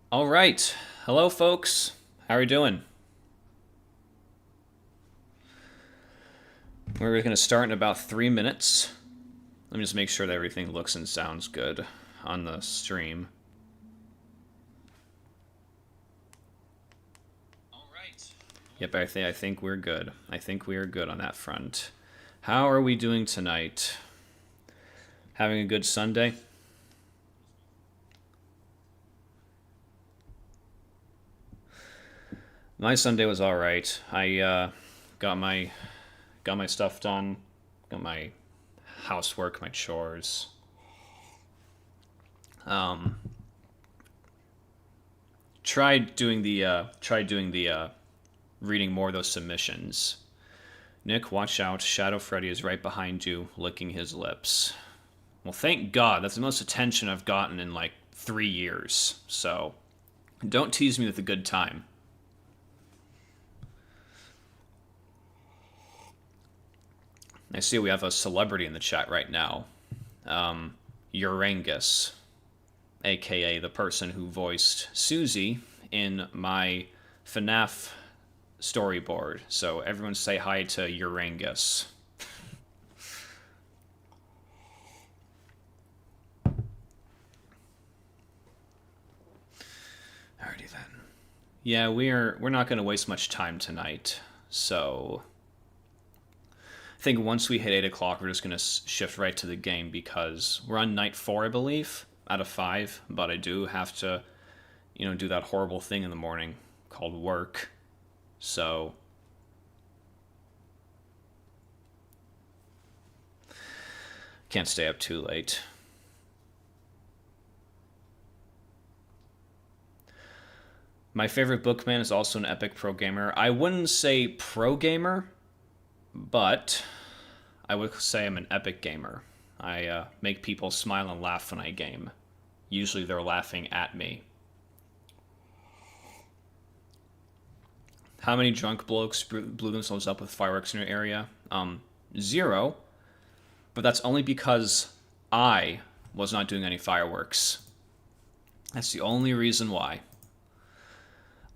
All right. Hello, folks. How are you doing? We're going to start in about 3 minutes. Let me just make sure that everything looks and sounds good on the stream. All right. Yep, I think we're good. I think we are good on that front. How are we doing tonight? Having a good Sunday? My Sunday was all right. I got my got my stuff done, got my housework, my chores. Um, tried doing the reading more of those submissions. Nick, watch out! Shadow Freddy is right behind you, licking his lips. Well, thank God. That's the most attention I've gotten in like 3 years. So, don't tease me with a good time. I see we have a celebrity in the chat right now. Urangus, aka the person who voiced Susie in my FNAF storyboard. So everyone say hi to Urangus. Alrighty then. Yeah, we're not going to waste much time tonight. So I think once we hit 8 o'clock, we're just going to shift right to the game because we're on night 4, I believe, out of 5. But I do have to, do that horrible thing in the morning called work. So can't stay up too late. My favorite bookman is also an epic pro gamer. I wouldn't say pro gamer, but I would say I'm an epic gamer. I make people smile and laugh when I game. Usually they're laughing at me. How many drunk blokes blew themselves up with fireworks in your area? 0. But that's only because I was not doing any fireworks. That's the only reason why.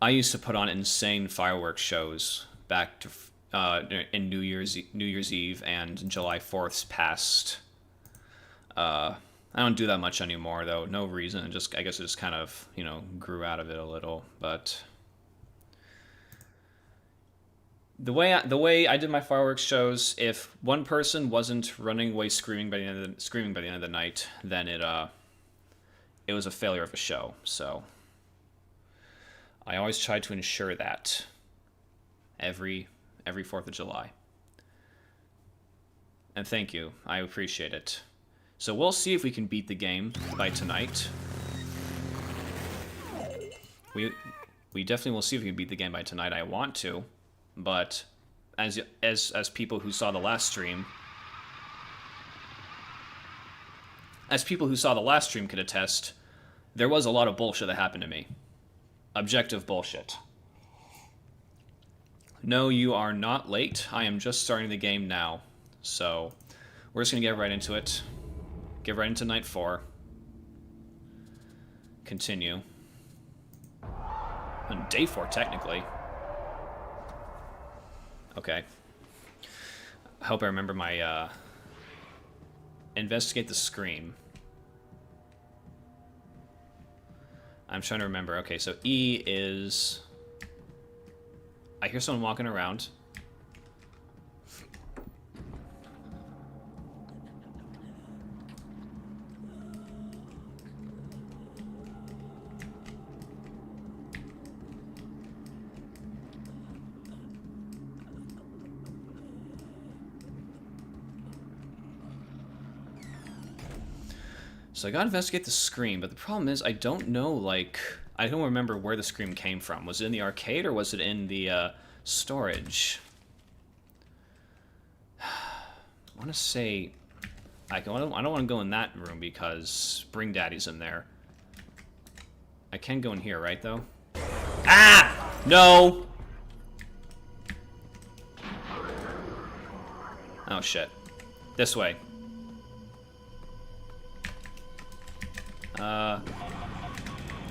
I used to put on insane fireworks shows back to in New Year's Eve and July 4th's past. I don't do that much anymore though. No reason. I guess it just kind of grew out of it a little. But the way I did my fireworks shows, if one person wasn't running away screaming by the end of the night, then it was a failure of a show. So I always try to ensure that every 4th of July. And thank you. I appreciate it. So we'll see if we can beat the game by tonight. We definitely will see if we can beat the game by tonight. I want to, but as people who saw the last stream, could attest, there was a lot of bullshit that happened to me. Objective bullshit. No, you are not late. I am just starting the game now. So, we're just going to get right into it. Get right into night 4. Continue. On day 4, technically. Okay. I hope I remember my, investigate the scream. I'm trying to remember. Okay, so E is... I hear someone walking around. So I gotta investigate the scream, but the problem is I don't know, I don't remember where the scream came from. Was it in the arcade or was it in the storage? I want to say... I don't want to go in that room because Spring Daddy's in there. I can go in here, right, though? Ah! No! Oh, shit. This way.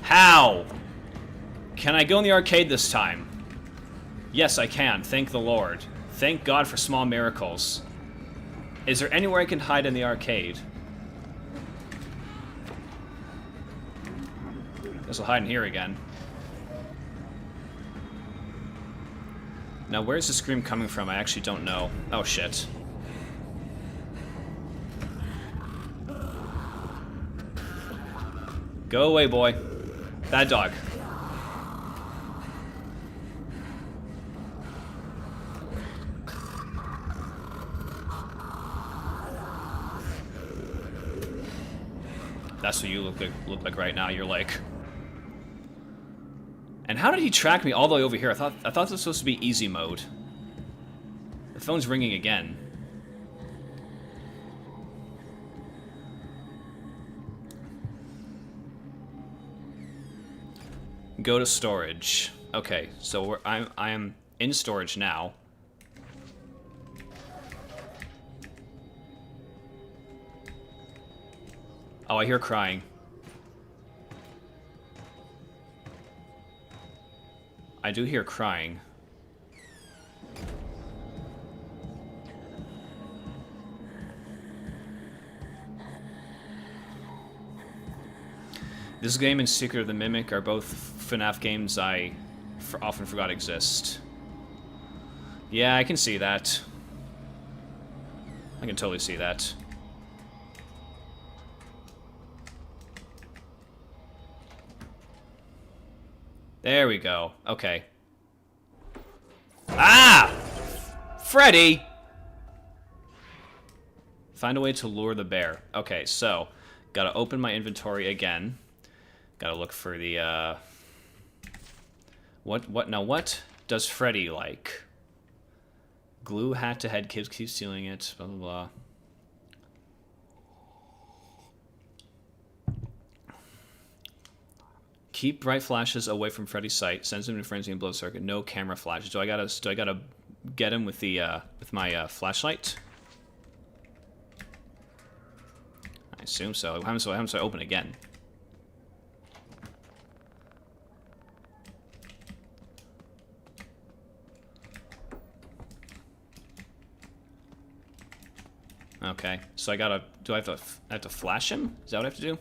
How? Can I go in the arcade this time? Yes, I can. Thank the Lord. Thank God for small miracles. Is there anywhere I can hide in the arcade? Guess I'll hide in here again. Now, where's the scream coming from? I actually don't know. Oh, shit. Go away, boy. Bad dog. That's what you look like right now. You're like... And how did he track me all the way over here? I thought this was supposed to be easy mode. The phone's ringing again. Go to storage. Okay, so I am in storage now. Oh, I hear crying. I do hear crying. This game and Secret of the Mimic are both FNAF games I often forgot exist. Yeah, I can see that. I can totally see that. There we go. Okay. Ah! Freddy! Find a way to lure the bear. Okay, so, gotta open my inventory again. Gotta look for the, what does Freddy like? Glue hat to head, kids keep stealing it, blah, blah, blah. Keep bright flashes away from Freddy's sight. Sends him to frenzy and blow circuit. No camera flashes. Do I gotta get him with the with my flashlight? I assume so. How do I open again? Okay, so I gotta. Do I have to flash him? Is that what I have to do?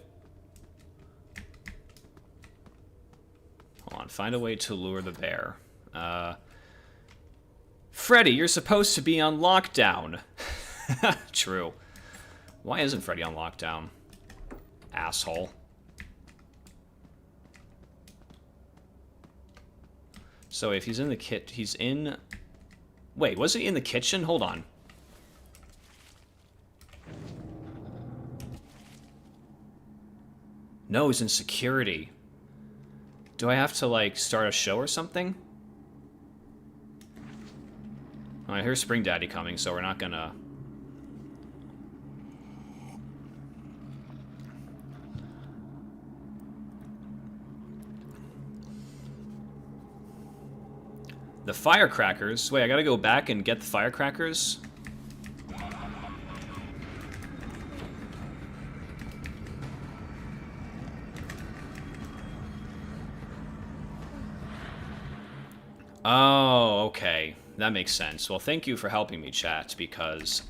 Hold on. Find a way to lure the bear. Freddy, you're supposed to be on lockdown. True. Why isn't Freddy on lockdown? Asshole. So if he's in the he's in. Wait, was he in the kitchen? Hold on. No, he's in security. Do I have to, like, start a show or something? Oh, I hear Spring Daddy coming, so we're not gonna... The firecrackers? Wait, I gotta go back and get the firecrackers? Oh, okay. That makes sense. Well, thank you for helping me, chat, because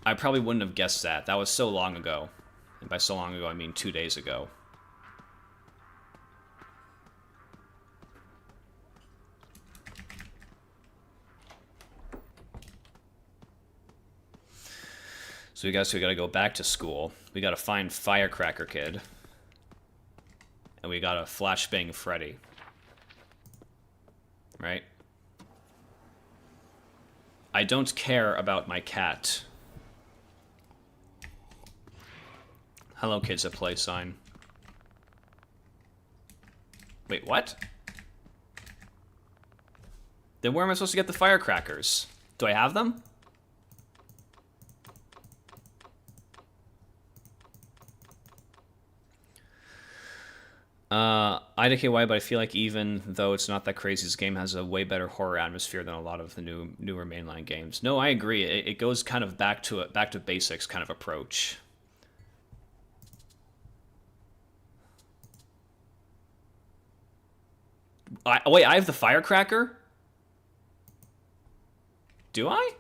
I probably wouldn't have guessed that. That was so long ago. And by so long ago, I mean 2 days ago. So we gotta go back to school. We gotta find Firecracker Kid. And we gotta flashbang Freddy. Right? I don't care about my cat. Hello, kids at play sign. Wait, what? Then where am I supposed to get the firecrackers? Do I have them? IDKY, but I feel like even though it's not that crazy, this game has a way better horror atmosphere than a lot of the newer mainline games. No, I agree. It goes kind of back to basics kind of approach. Wait, I have the firecracker? Do I?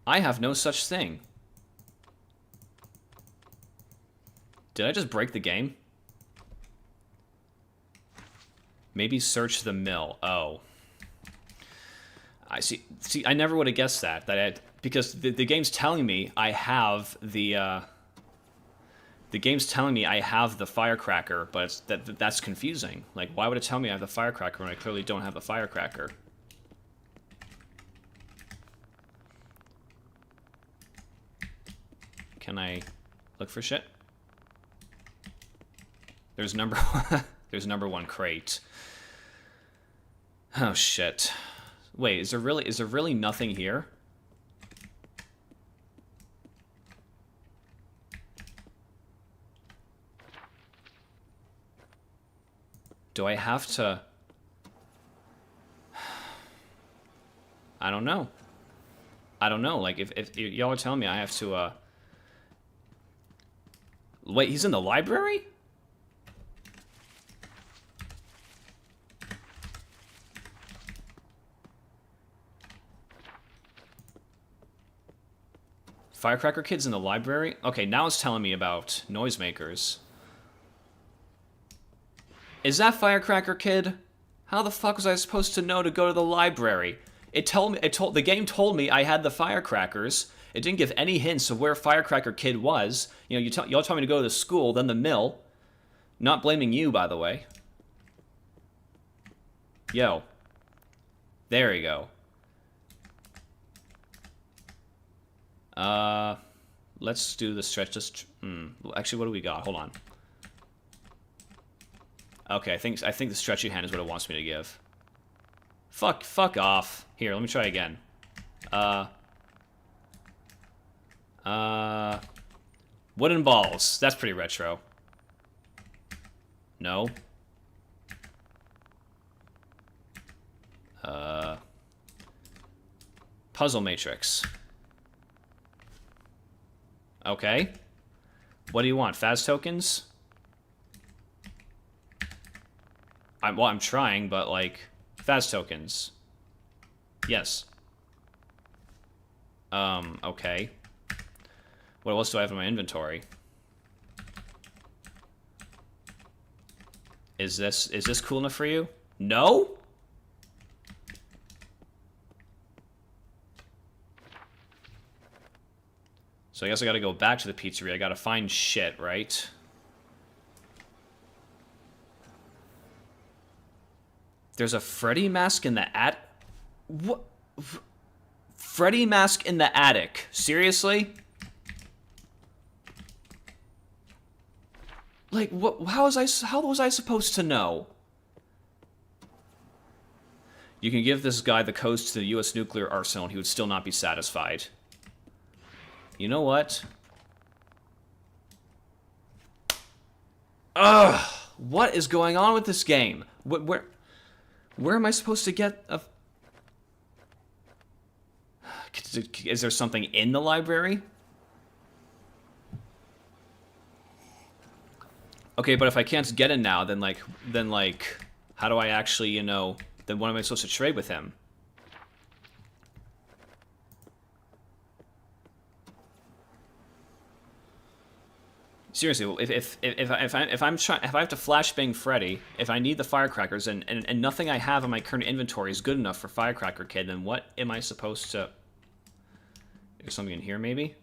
I have no such thing. Did I just break the game? Maybe search the mill. Oh. I see. See, I never would have guessed that. Because the game's telling me I have the game's telling me I have the firecracker, but that's confusing. Like, why would it tell me I have the firecracker when I clearly don't have the firecracker? Can I look for shit? There's number there's number 1 crate. Oh shit. Wait, is there really nothing here? Do I have to... I don't know. I don't know. Like, if y'all are telling me I have to, Wait, he's in the library? Firecracker Kid's in the library? Okay, now it's telling me about noisemakers. Is that Firecracker Kid? How the fuck was I supposed to know to go to the library? The game told me I had the firecrackers. It didn't give any hints of where Firecracker Kid was. You know, y'all told me to go to the school, then the mill. Not blaming you, by the way. Yo. There you go. Let's do the stretch. Actually, what do we got? Hold on. Okay, I think the stretchy hand is what it wants me to give. Fuck off. Here, let me try again. Wooden balls. That's pretty retro. No. Puzzle matrix. Okay. What do you want? Faz tokens? I'm trying, but, like, Faz tokens. Yes. Okay. What else do I have in my inventory? Is this cool enough for you? No? So I guess I gotta go back to the pizzeria. I gotta find shit, right? There's a Freddy mask in the attic. What? Freddy mask in the attic? Seriously? Like, what? How was I supposed to know? You can give this guy the codes to the U.S. nuclear arsenal, and he would still not be satisfied. You know what? Ugh! What is going on with this game? Where am I supposed to get a... Is there something in the library? Okay, but if I can't get in now, then how do I actually, you know, then what am I supposed to trade with him? Seriously, if I have to flashbang Freddy, if I need the firecrackers and nothing I have in my current inventory is good enough for Firecracker Kid, then what am I supposed to... There's something in here, maybe?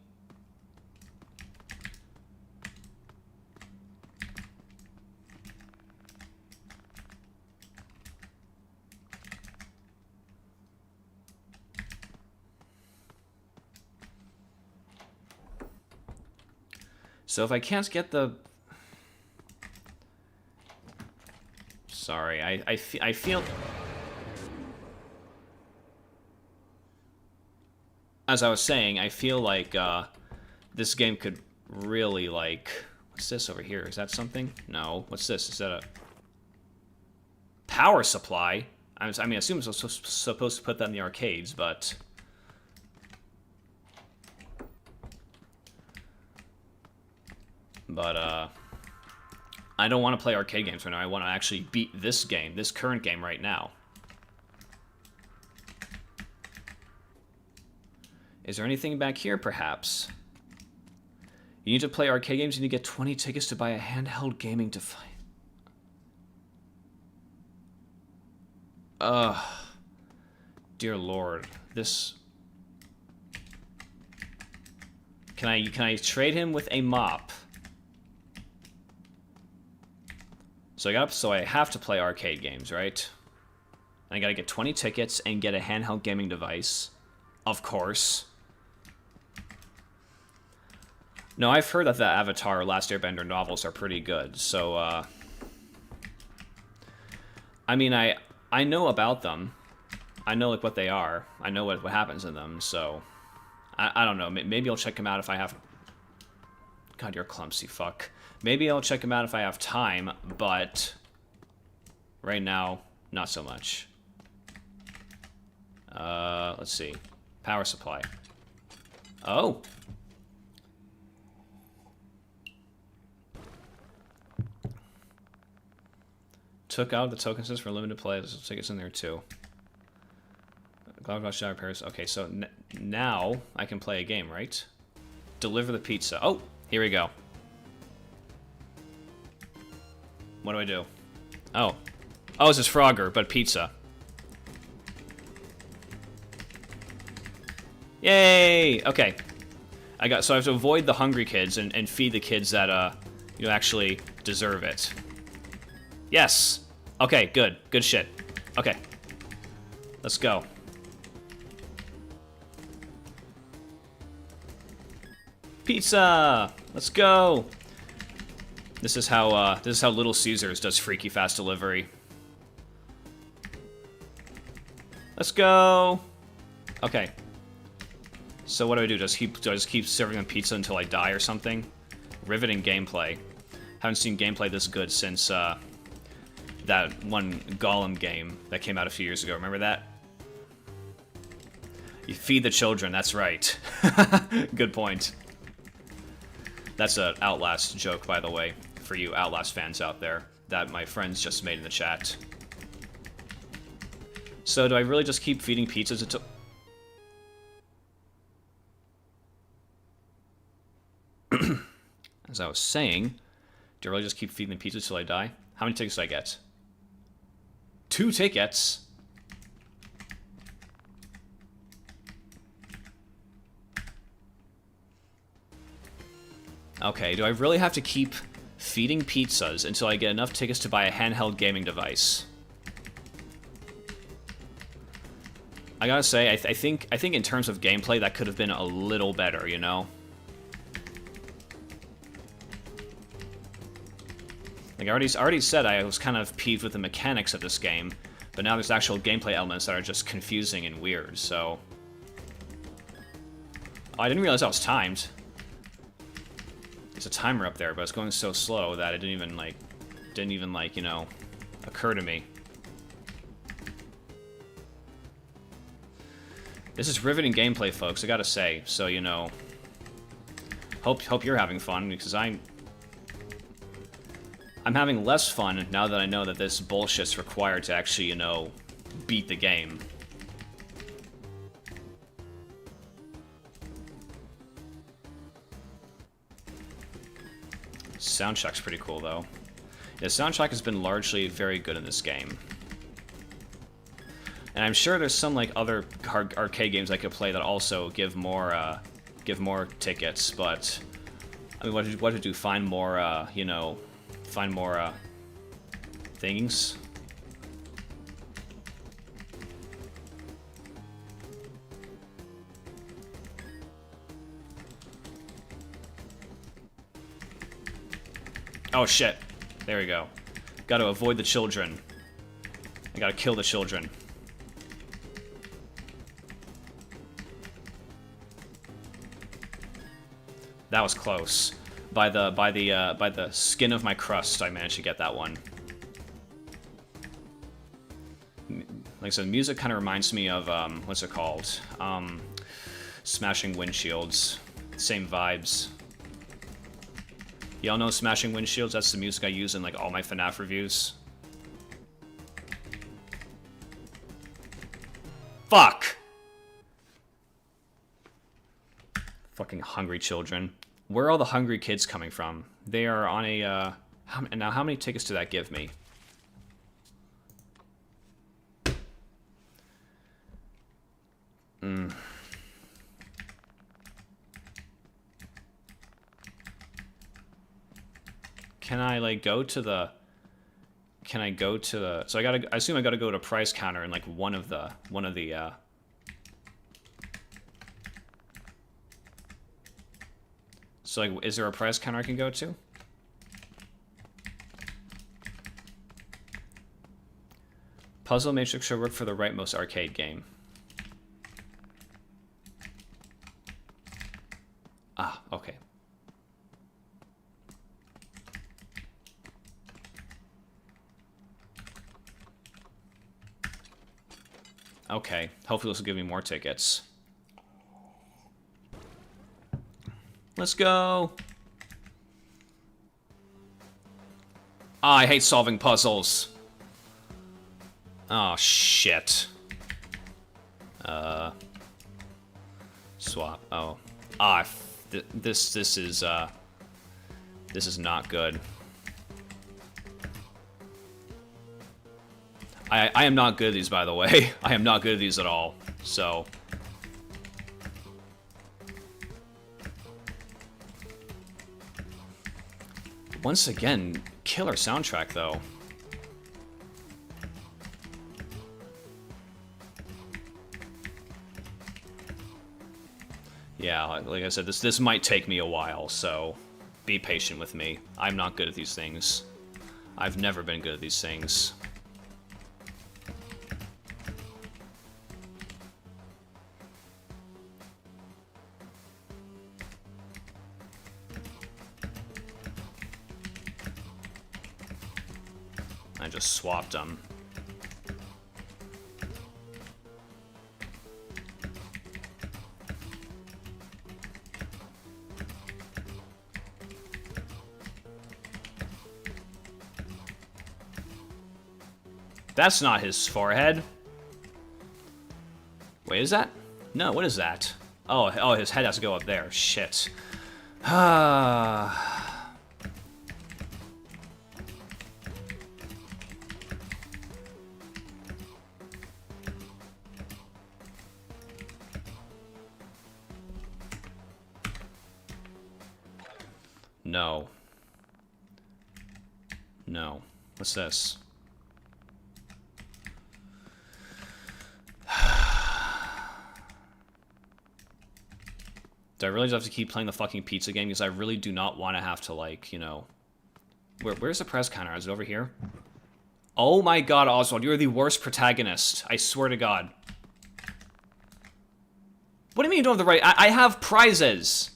So if I can't get the... Sorry, I feel... As I was saying, I feel like this game could really, like... What's this over here? Is that something? No. What's this? Is that a... Power supply? I mean, I assume I'm supposed to put that in the arcades, but... But, I don't want to play arcade games right now. I want to actually beat this game, this current game right now. Is there anything back here, perhaps? You need to play arcade games, you need to get 20 tickets to buy a handheld gaming device. Dear Lord. This... Can I trade him with a mop? So I have to play arcade games, right? I gotta get 20 tickets and get a handheld gaming device. Of course. No, I've heard that the Avatar Last Airbender novels are pretty good, so, I mean, I know about them. I know, like, what they are. I know what happens in them, so... I don't know. Maybe I'll check them out if I have... God, you're a clumsy fuck. Maybe I'll check them out if I have time, but... Right now, not so much. Let's see. Power supply. Oh! Took out the token system for limited play. There's tickets in there, too. Cloud Shower Paris. Okay, so now I can play a game, right? Deliver the pizza. Oh, here we go. What do I do? Oh. Oh, it's just Frogger, but pizza. Yay! Okay. So I have to avoid the hungry kids and feed the kids that, you know, actually deserve it. Yes! Okay, good. Good shit. Okay. Let's go. Pizza! Let's go! This is how Little Caesars does freaky fast delivery. Let's go! Okay. So what do? Do I just keep serving them pizza until I die or something? Riveting gameplay. Haven't seen gameplay this good since, that one Gollum game that came out a few years ago. Remember that? You feed the children, that's right. Good point. That's an Outlast joke, by the way, for you Outlast fans out there, that my friends just made in the chat. So do I really just keep feeding pizzas until... As I was saying, do I really just keep feeding the pizzas until I die? How many tickets do I get? 2 tickets? Okay, do I really have to keep feeding pizzas until I get enough tickets to buy a handheld gaming device? I gotta say, I think in terms of gameplay, that could have been a little better, you know? Like, I already said I was kind of peeved with the mechanics of this game, but now there's actual gameplay elements that are just confusing and weird, so... Oh, I didn't realize I was timed. There's a timer up there, but it's going so slow that it didn't even, like, you know, occur to me. This is riveting gameplay, folks, I gotta say, so, you know... Hope you're having fun, because I'm having less fun now that I know that this bullshit's required to actually, you know, beat the game. Soundtrack's pretty cool, though. Yeah, soundtrack has been largely very good in this game. And I'm sure there's some, like, other arcade games I could play that also give more tickets, but... I mean, what to do? Find more, you know... Find more, things? Oh, shit. There we go. Gotta avoid the children. I gotta kill the children. That was close. By the skin of my crust, I managed to get that one. Like I said, music kind of reminds me of, what's it called? Smashing Windshields. Same vibes. Y'all know Smashing Windshields? That's the music I use in like all my FNAF reviews. Fuck! Fucking hungry children. Where are all the hungry kids coming from? They are on a, now how many tickets did that give me? Can I, like, go to the... Can I go to the... So I assume I gotta go to price counter and, like, one of the, So, like, is there a price counter I can go to? Puzzle Matrix should work for the rightmost arcade game. Ah, okay. Okay, hopefully this will give me more tickets. Let's go! Ah, I hate solving puzzles. Oh, shit. Swap. Oh. Ah, this is not good. I am not good at these, by the way. I am not good at these at all, so... Once again, killer soundtrack, though. Yeah, like I said, this might take me a while, so be patient with me. I'm not good at these things. I've never been good at these things. I just swapped them. That's not his forehead. Wait, is that? No, what is that? Oh, his head has to go up there. Shit. No. No. What's this? Do I really just have to keep playing the fucking pizza game? Because I really do not want to have to, like, you know... Where's the press counter? Is it over here? Oh my god, Oswald, you're the worst protagonist. I swear to god. What do you mean you don't have the right... I have prizes!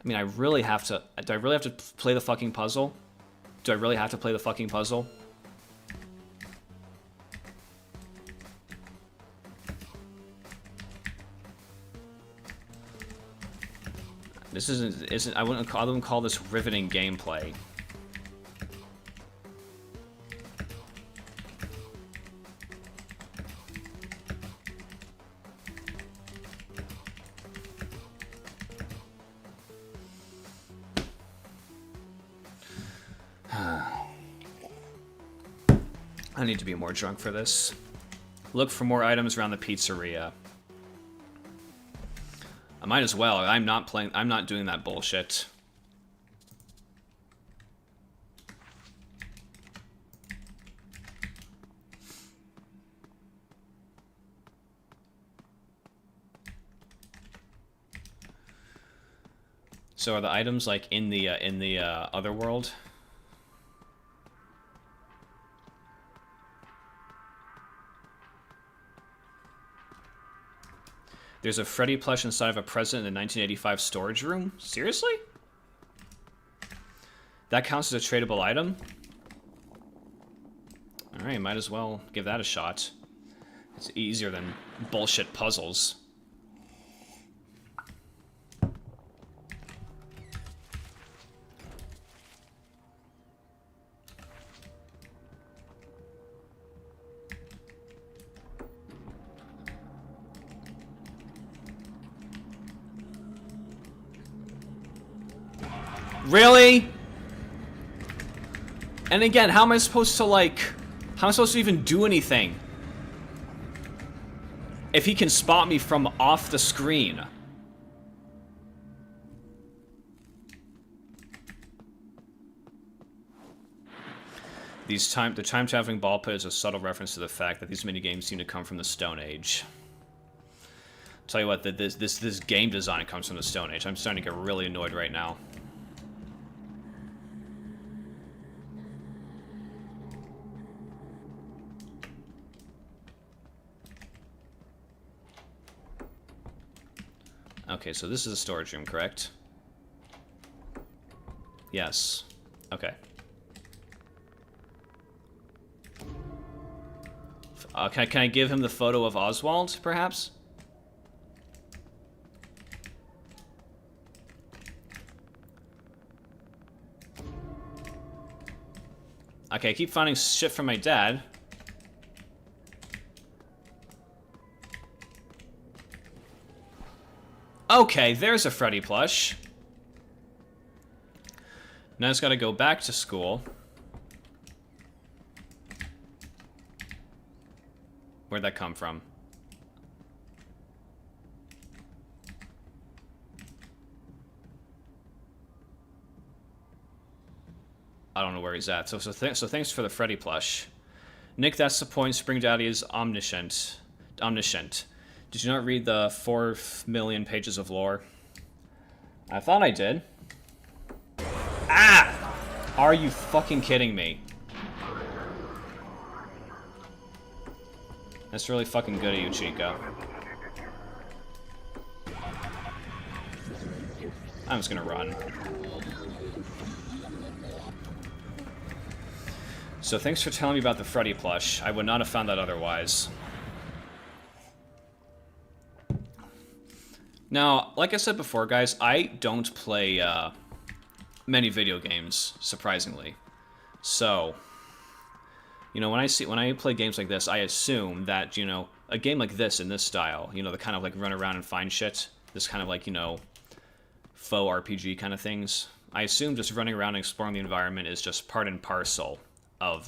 I mean, I really have to... Do I really have to play the fucking puzzle? Do I really have to play the fucking puzzle? This isn't I wouldn't call this riveting gameplay. I need to be more drunk for this. Look for more items around the pizzeria. I might as well. I'm not doing that bullshit. So are the items like in the other world? There's a Freddy plush inside of a present in the 1985 storage room? Seriously? That counts as a tradable item? Alright, might as well give that a shot. It's easier than bullshit puzzles. Really? And again, how am I supposed to, like... How am I supposed to even do anything? If he can spot me from off the screen. The time-traveling ball pit is a subtle reference to the fact that these minigames seem to come from the Stone Age. I'll tell you what, this game design comes from the Stone Age. I'm starting to get really annoyed right now. Okay, so this is a storage room, correct? Yes. Okay. Can I give him the photo of Oswald, perhaps? Okay, I keep finding shit from my dad. Okay, there's a Freddy plush. Now I just gotta go back to school. Where'd that come from? I don't know where he's at. So thanks for the Freddy plush. Nick, that's the point. Spring Daddy is omniscient. Did you not read the 4 million pages of lore? I thought I did. Ah! Are you fucking kidding me? That's really fucking good of you, Chica. I'm just gonna run. So thanks for telling me about the Freddy plush. I would not have found that otherwise. Now, like I said before, guys, I don't play many video games, surprisingly. So, you know, when I play games like this, I assume that, you know, a game like this in this style, you know, the kind of like run around and find shit, this kind of like, you know, faux RPG kind of things. I assume just running around and exploring the environment is just part and parcel of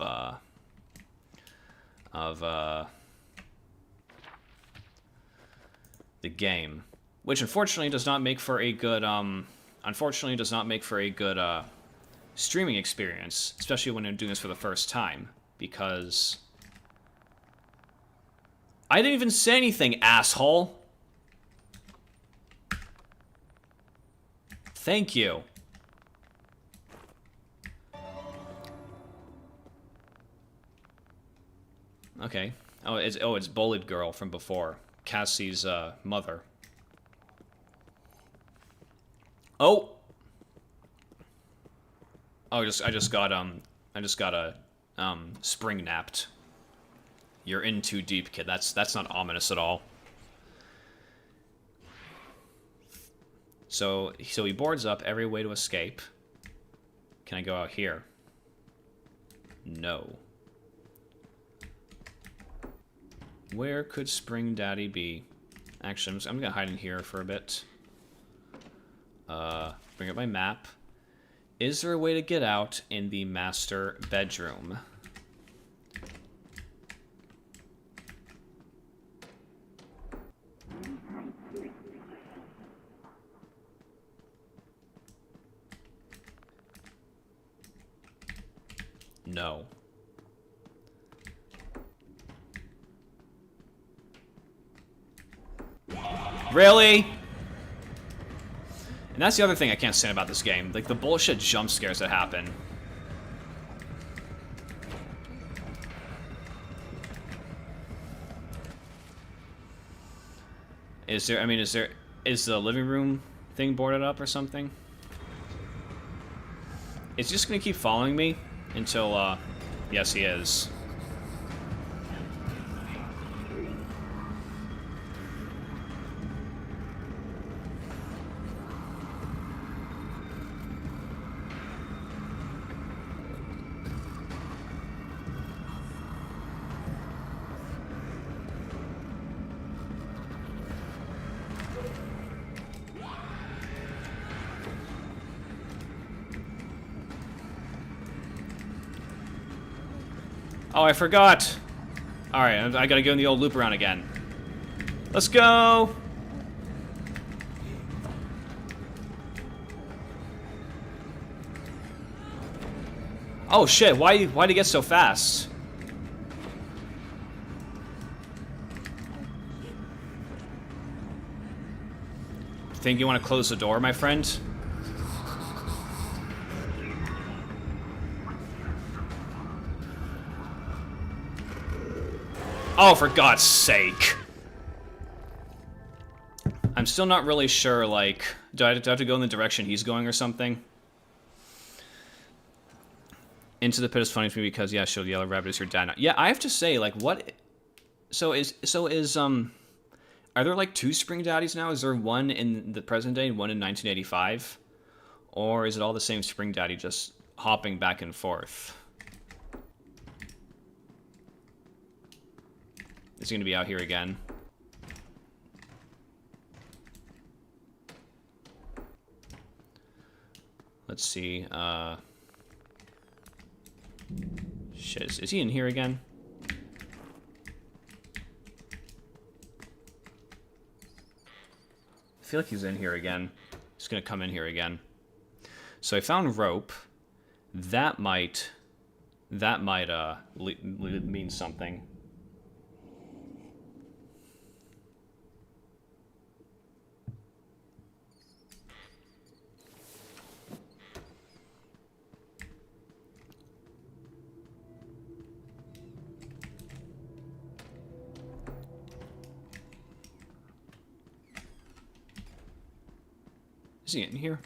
the game. Which unfortunately does not make for a good streaming experience, especially when I'm doing this for the first time, because I didn't even say anything, asshole. Thank you. Okay. Oh, it's Bullied Girl from before. Cassie's mother. Oh. Oh, I just got a spring napped. You're in too deep, kid. That's not ominous at all. So he boards up every way to escape. Can I go out here? No. Where could Spring Daddy be? Actually, I'm gonna hide in here for a bit. Bring up my map. Is there a way to get out in the master bedroom? No. Really? And that's the other thing I can't stand about this game. Like, the bullshit jump scares that happen. Is the living room thing boarded up or something? It's just gonna keep following me until, yes, he is. Oh, I forgot. Alright, I gotta go in the old loop around again. Let's go! Oh shit, why'd he get so fast? Think you want to close the door, my friend? Oh, for God's sake. I'm still not really sure, like, do I have to go in the direction he's going or something? Into the Pit is funny to me because, yeah, show the Yellow Rabbit is your dad now. Yeah, I have to say, like, what... So is, are there, like, 2 Spring Daddies now? Is there one in the present day and one in 1985? Or is it all the same Spring Daddy just hopping back and forth? Is he gonna be out here again? Let's see, shit, is he in here again? I feel like he's in here again. He's gonna come in here again. So I found rope. That might mean something. Is he in here?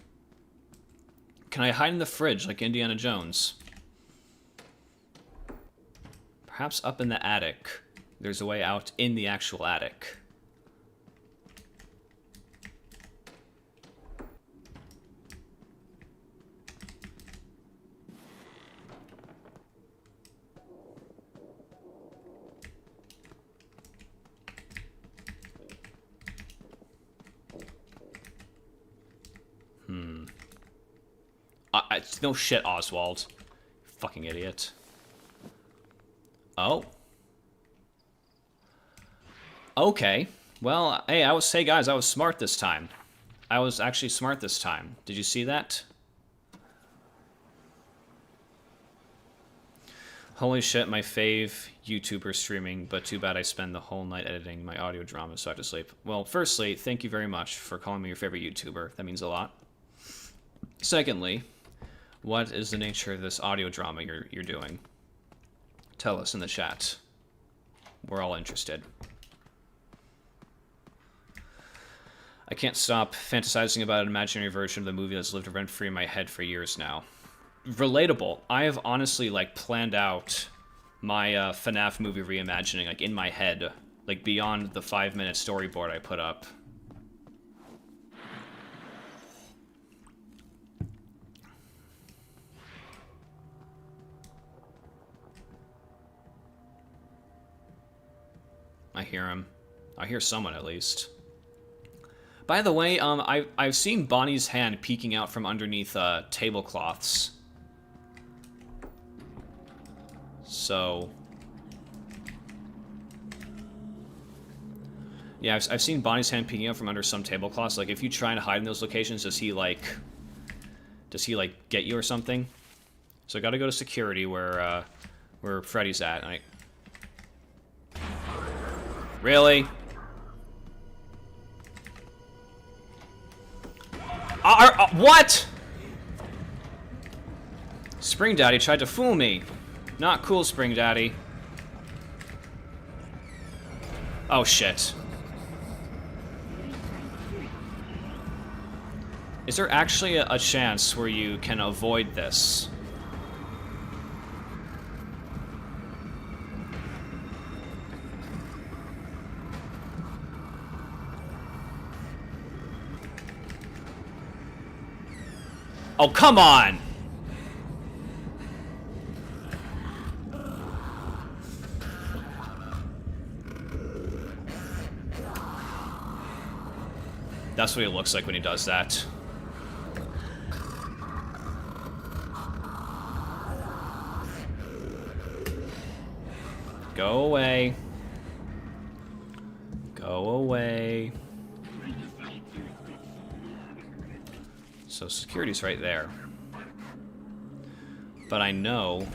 Can I hide in the fridge like Indiana Jones? Perhaps up in the attic. There's a way out in the actual attic. No shit, Oswald. Fucking idiot. Oh. Okay. Well, hey, guys, I was smart this time. I was actually smart this time. Did you see that? Holy shit, my fave YouTuber streaming, but too bad I spend the whole night editing my audio drama so I have to sleep. Well, firstly, thank you very much for calling me your favorite YouTuber. That means a lot. Secondly, what is the nature of this audio drama you're doing? Tell us in the chat. We're all interested. I can't stop fantasizing about an imaginary version of the movie that's lived rent-free in my head for years now. Relatable. I have honestly, like, planned out my FNAF movie reimagining, like, in my head, like, beyond the 5-minute storyboard I put up. I hear him. I hear someone, at least. By the way, I've seen Bonnie's hand peeking out from underneath tablecloths. So... yeah, I've seen Bonnie's hand peeking out from under some tablecloths. Like, if you try and hide in those locations, does he, like, get you or something? So I gotta go to security where Freddy's at. And really? What? Spring Daddy tried to fool me. Not cool, Spring Daddy. Oh, shit. Is there actually a chance where you can avoid this? Oh, come on! That's what he looks like when he does that. Go away. Go away. So security's right there. But I know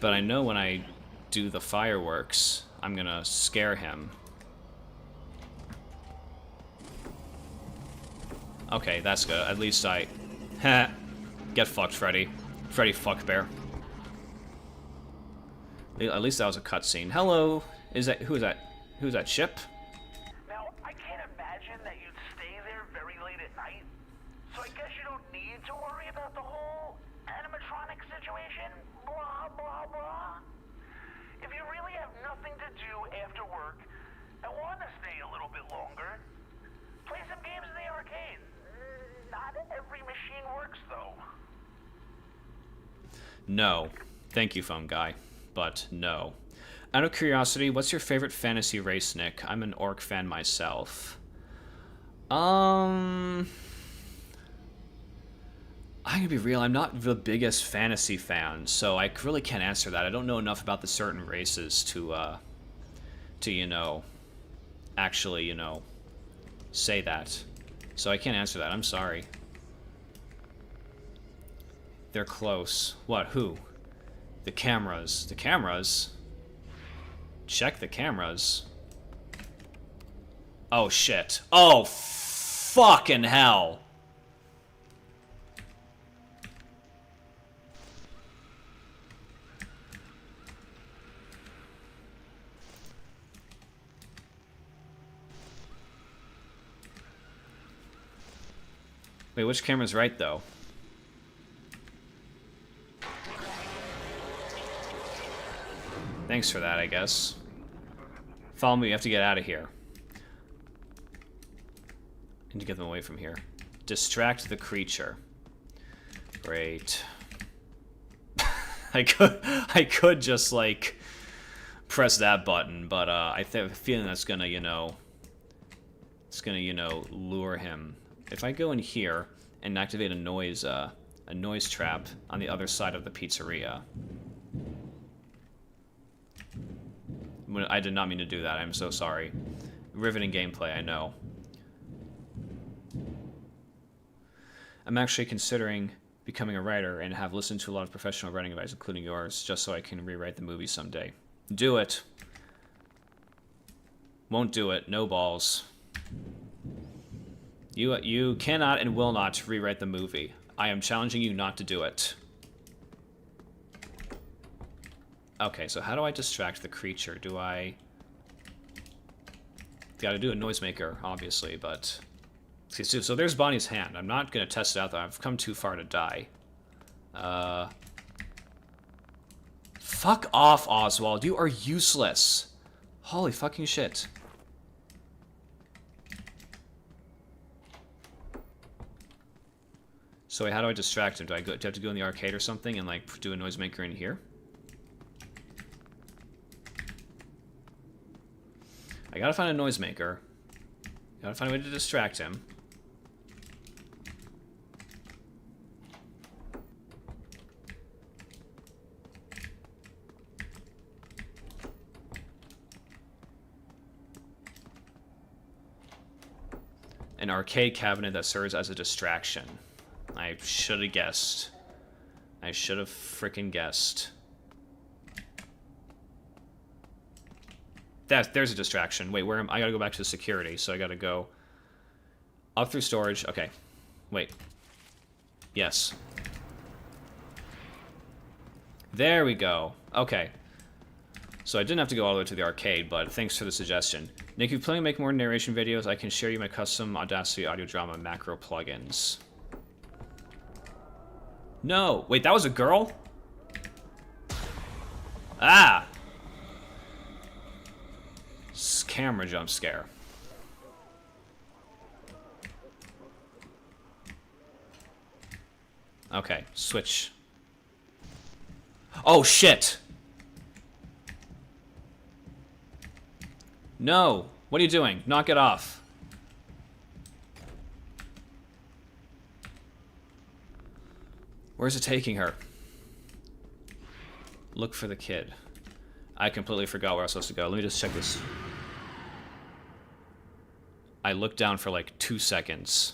when I do the fireworks, I'm gonna scare him. Okay, that's good. At least I... Ha! Get fucked, Freddy. Freddy fuckbear. At least that was a cutscene. Hello! Is that... Who is that? Who's that? Chip? Now, I can't imagine that you'd stay there very late at night, so I guess you don't need to worry about the whole animatronic situation. Blah, blah, blah. If you really have nothing to do after work and want to stay a little bit longer, play some games in the arcade. Not every machine works, though. No. Thank you, phone guy. But no. Out of curiosity, what's your favorite fantasy race, Nick? I'm an orc fan myself. I'm gonna be real, I'm not the biggest fantasy fan, so I really can't answer that. I don't know enough about the certain races to you know, actually, you know, say that. So I can't answer that, I'm sorry. They're close. What, who? The cameras. The cameras? Check the cameras. Oh, shit. Oh, fucking hell. Wait, which camera's right, though? Thanks for that, I guess. Follow me, we have to get out of here. Need to get them away from here. Distract the creature. Great. I could just, like, press that button, but I have a feeling that's gonna, you know... It's gonna, you know, lure him. If I go in here and activate a noise trap on the other side of the pizzeria... I did not mean to do that, I'm so sorry. Riveting gameplay, I know. I'm actually considering becoming a writer and have listened to a lot of professional writing advice, including yours, just so I can rewrite the movie someday. Do it. Won't do it. No balls. You cannot and will not rewrite the movie. I am challenging you not to do it. Okay, so how do I distract the creature? Do I... Gotta do a noisemaker, obviously, but... See, so there's Bonnie's hand. I'm not gonna test it out, though. I've come too far to die. Fuck off, Oswald. You are useless. Holy fucking shit. So wait, how do I distract him? Do I have to go in the arcade or something and, like, do a noisemaker in here? I gotta find a noisemaker. Gotta find a way to distract him. An arcade cabinet that serves as a distraction. I should have guessed. I should have frickin' guessed. There's a distraction. Wait, where am I? Gotta go back to the security, so I gotta go up through storage. Okay. Wait. Yes. There we go. Okay. So I didn't have to go all the way to the arcade, but thanks for the suggestion. Nick, if you plan to make more narration videos, I can share you my custom Audacity audio drama macro plugins. No! Wait, that was a girl? Ah! Camera jump scare. Okay, switch. Oh, shit! No! What are you doing? Knock it off. Where's it taking her? Look for the kid. I completely forgot where I was supposed to go. Let me just check this. I looked down for like 2 seconds.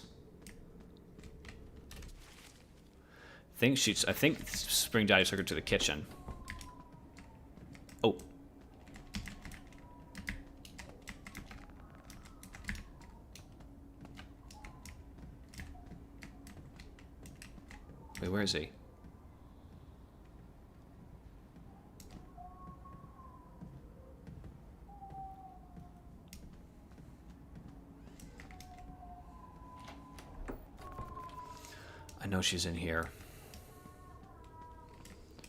I think Spring Daddy took her to the kitchen. Oh. Wait, where is he? I know she's in here.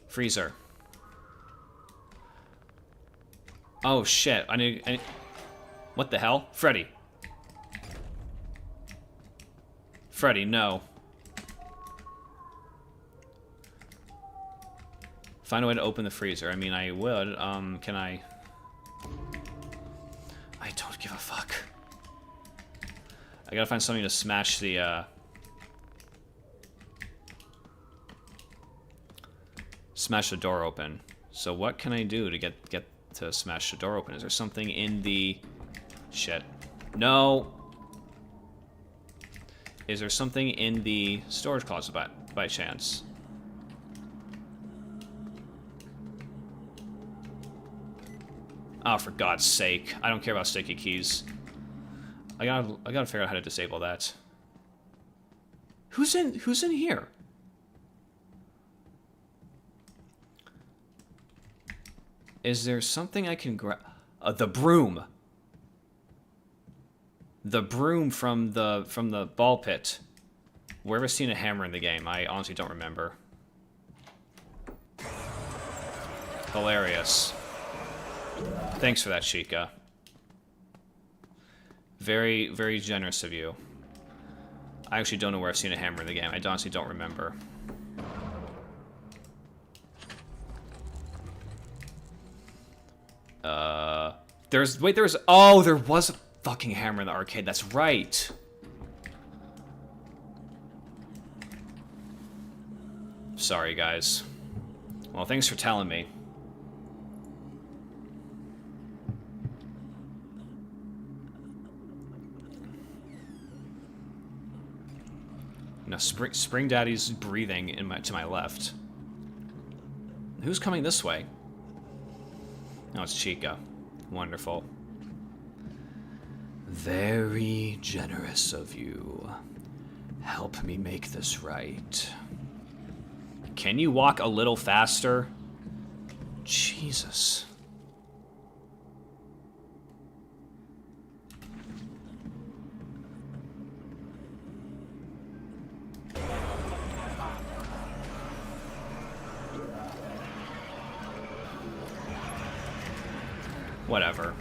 Freezer. Oh shit, I need... What the hell? Freddy. Freddy, no. Find a way to open the freezer. I mean, I would. Can I... I don't give a fuck. I gotta find something to smash the, smash the door open. So what can I do to get to smash the door open? Is there something in the... Shit. No! Is there something in the storage closet by chance? Oh, for God's sake. I don't care about sticky keys. I gotta figure out how to disable that. Who's in here? Is there something I can grab? The broom. The broom from the ball pit. Where have I seen a hammer in the game? I honestly don't remember. Hilarious. Thanks for that, Chica. Very, very generous of you. I actually don't know where I've seen a hammer in the game. I honestly don't remember. Oh, there was a fucking hammer in the arcade. That's right. Sorry, guys. Well, thanks for telling me. Now, Spring Daddy's breathing to my left. Who's coming this way? Oh, it's Chica. Wonderful. Very generous of you. Help me make this right. Can you walk a little faster? Jesus. Whatever.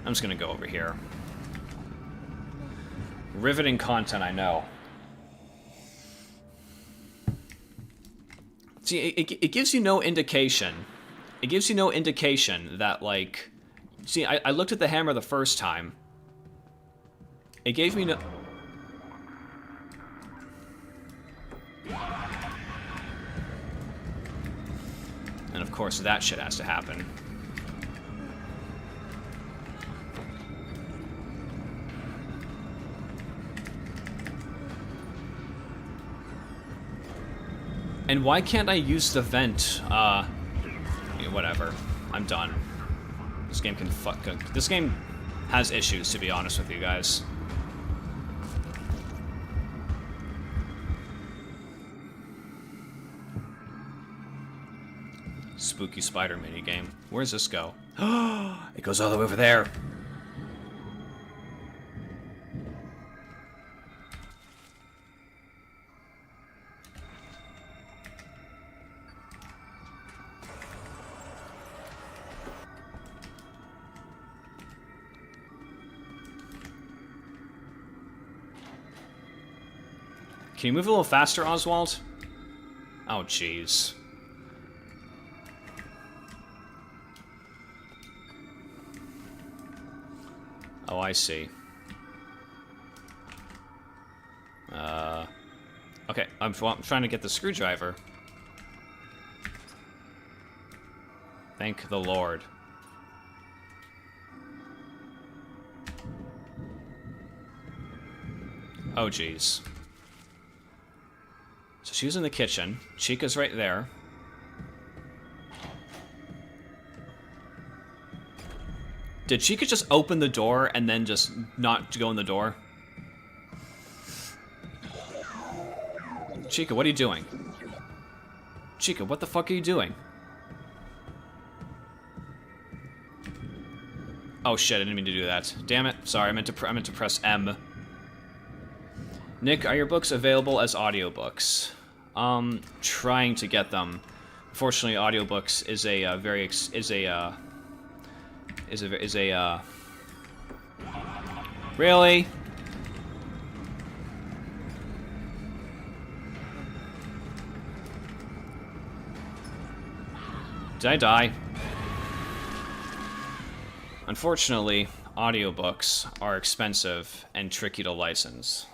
I'm just gonna go over here. Riveting content, I know. See, it gives you no indication. It gives you no indication that, like... See, I looked at the hammer the first time. It gave me no... And of course, that shit has to happen. And why can't I use the vent? Yeah, whatever. I'm done. This game can this game has issues, to be honest with you guys. Spooky spider minigame. Where's this go? It goes all the way over there. Can you move a little faster, Oswald? Oh, jeez. Oh, I see. Okay, I'm trying to get the screwdriver. Thank the Lord. Oh, jeez. So she was in the kitchen. Chica's right there. Did Chica just open the door and then just not go in the door? Chica, what are you doing? Chica, what the fuck are you doing? Oh shit, I didn't mean to do that. Damn it. Sorry, I meant to press M. Nick, are your books available as audiobooks? Trying to get them. Unfortunately, audiobooks is a really? Did I die? Unfortunately, audiobooks are expensive and tricky to license.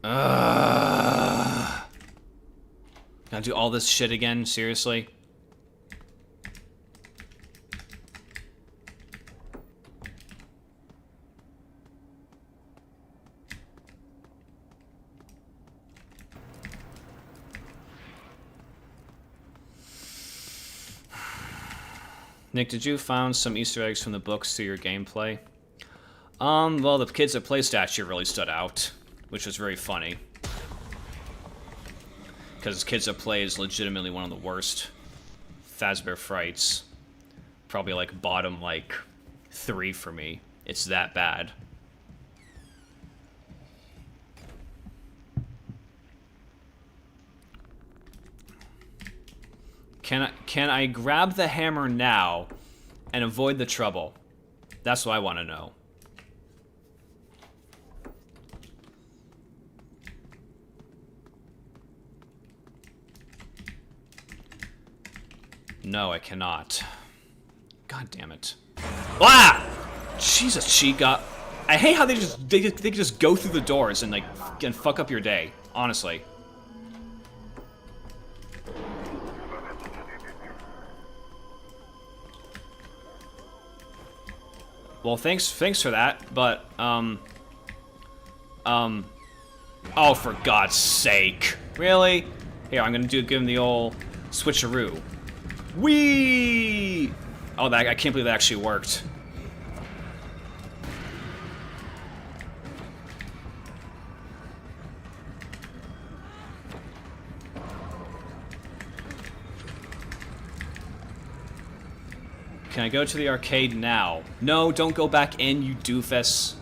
Gotta do all this shit again? Seriously? Nick, did you found some Easter eggs from the books through your gameplay? Well, the kids at play statue really stood out, which was very funny. Because Kids at Play is legitimately one of the worst Fazbear Frights. Probably, like, bottom, like, 3 for me. It's that bad. Can I grab the hammer now and avoid the trouble? That's what I want to know. No, I cannot. God damn it. Ah! Jesus, Chica. I hate how they can just go through the doors and, like, and fuck up your day. Honestly. Well, thanks for that, but, oh, for God's sake. Really? Here, I'm gonna give him the old switcheroo. Whee! Oh, I can't believe that actually worked. Can I go to the arcade now? No, don't go back in, you doofus.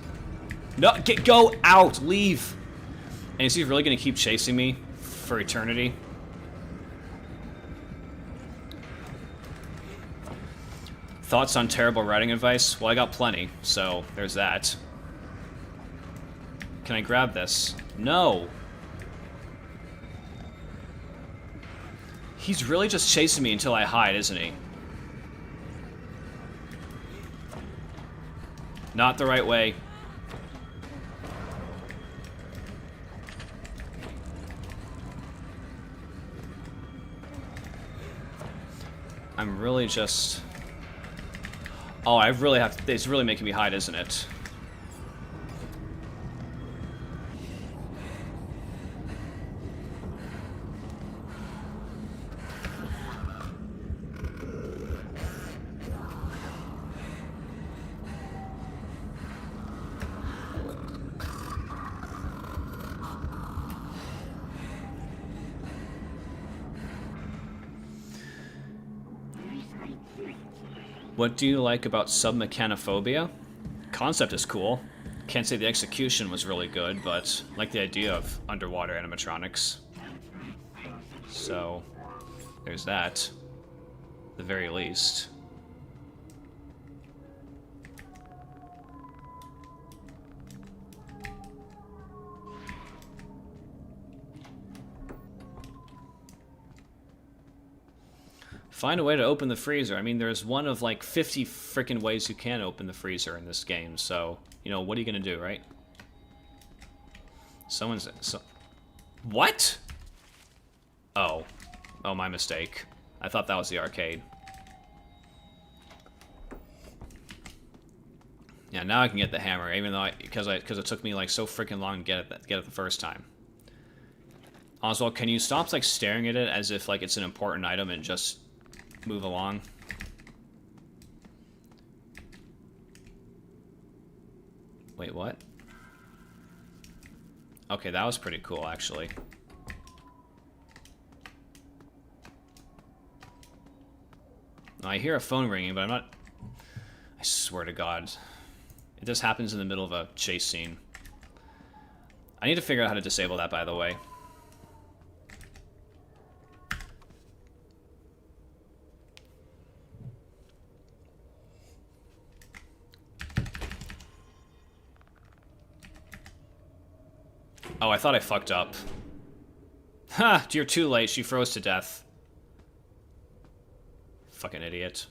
No, go out, leave. And is he really gonna keep chasing me for eternity? Thoughts on terrible writing advice? Well, I got plenty, so there's that. Can I grab this? No. He's really just chasing me until I hide, isn't he? Not the right way. I'm really just... Oh, I really have to... It's really making me hide, isn't it? What do you like about submechanophobia? Concept is cool. Can't say the execution was really good, but I like the idea of underwater animatronics. So, there's that. At the very least. Find a way to open the freezer. I mean, there's one of like 50 freaking ways you can open the freezer in this game, so, you know, what are you gonna do, right? What? Oh. Oh, my mistake. I thought that was the arcade. Yeah, now I can get the hammer, even though because it took me like so freaking long to get it the first time. Oswald, can you stop like staring at it as if like it's an important item and just move along? Wait, what? Okay, that was pretty cool, actually. I hear a phone ringing, but I'm not... I swear to God. It just happens in the middle of a chase scene. I need to figure out how to disable that, by the way. Oh, I thought I fucked up. Ha! You're too late. She froze to death. Fucking idiot.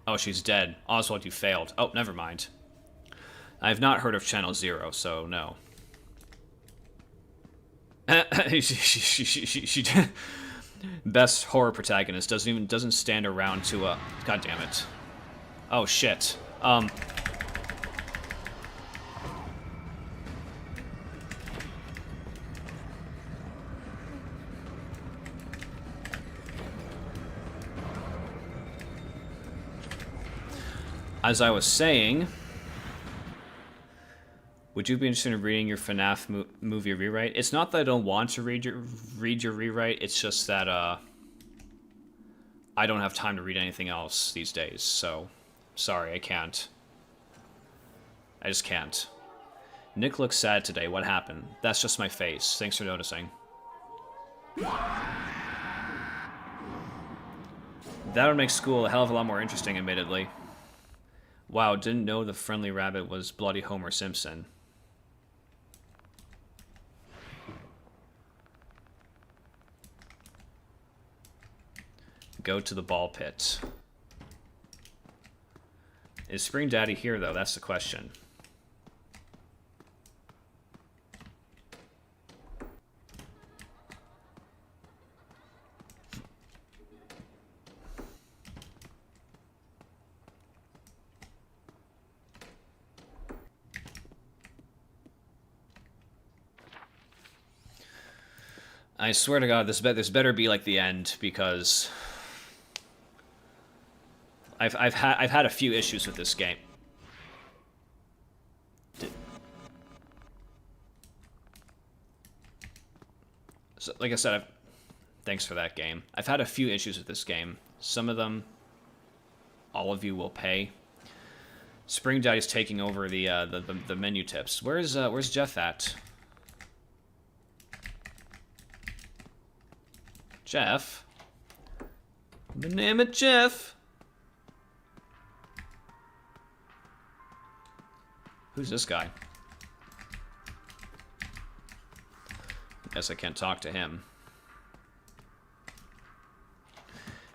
Oh, she's dead. Oswald, you failed. Oh, never mind. I've not heard of Channel Zero, so no. she best horror protagonist doesn't stand around to God damn it. Oh shit. As I was saying, would you be interested in reading your FNAF movie rewrite? It's not that I don't want to read your rewrite. It's just that I don't have time to read anything else these days. So, sorry, I can't. I just can't. Nick looks sad today. What happened? That's just my face. Thanks for noticing. That would make school a hell of a lot more interesting, admittedly. Wow, didn't know the friendly rabbit was bloody Homer Simpson. Go to the ball pit. Is Spring Daddy here, though? That's the question. I swear to God, this better be like the end, because I've had a few issues with this game. So, like I said, thanks for that game. I've had a few issues with this game. Some of them, all of you will pay. Spring Daddy's taking over the menu tips. Where's Jeff at? Jeff? Name it Jeff. Who's this guy? Guess I can't talk to him.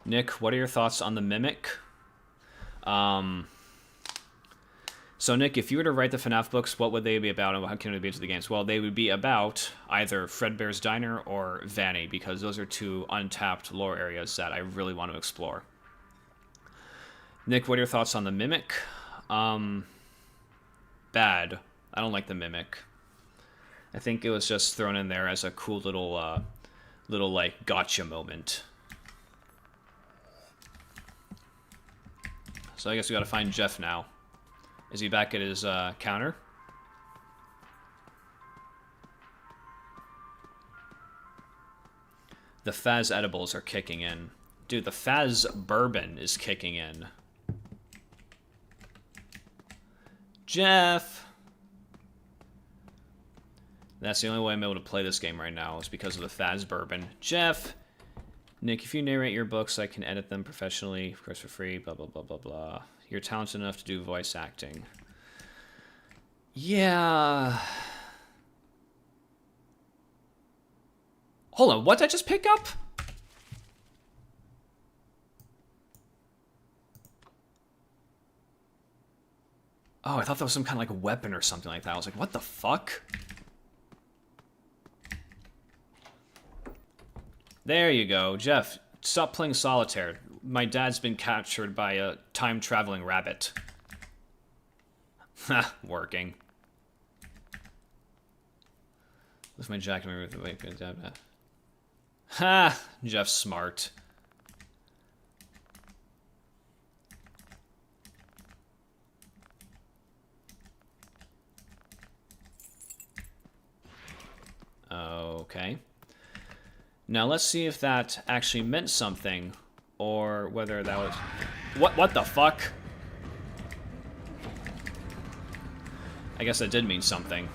Nick, what are your thoughts on the Mimic? So, Nick, if you were to write the FNAF books, what would they be about and how can they be into the games? Well, they would be about either Fredbear's Diner or Vanny, because those are two untapped lore areas that I really want to explore. Nick, what are your thoughts on the Mimic? Bad. I don't like the Mimic. I think it was just thrown in there as a cool little like, gotcha moment. So I guess we gotta find Jeff now. Is he back at his counter? The Faz edibles are kicking in. Dude, the Faz bourbon is kicking in. Jeff! That's the only way I'm able to play this game right now is because of the Faz bourbon. Jeff! Nick, if you narrate your books, I can edit them professionally, of course for free, blah, blah, blah, blah, blah. You're talented enough to do voice acting. Yeah. Hold on, what did I just pick up? Oh, I thought that was some kind of like weapon or something like that. I was like, what the fuck? There you go. Jeff, stop playing solitaire. My dad's been captured by a time-traveling rabbit. Ha, working. With my jacket, wait, ha! Jeff's smart. Okay. Now let's see if that actually meant something, or whether that was... What the fuck? I guess that did mean something.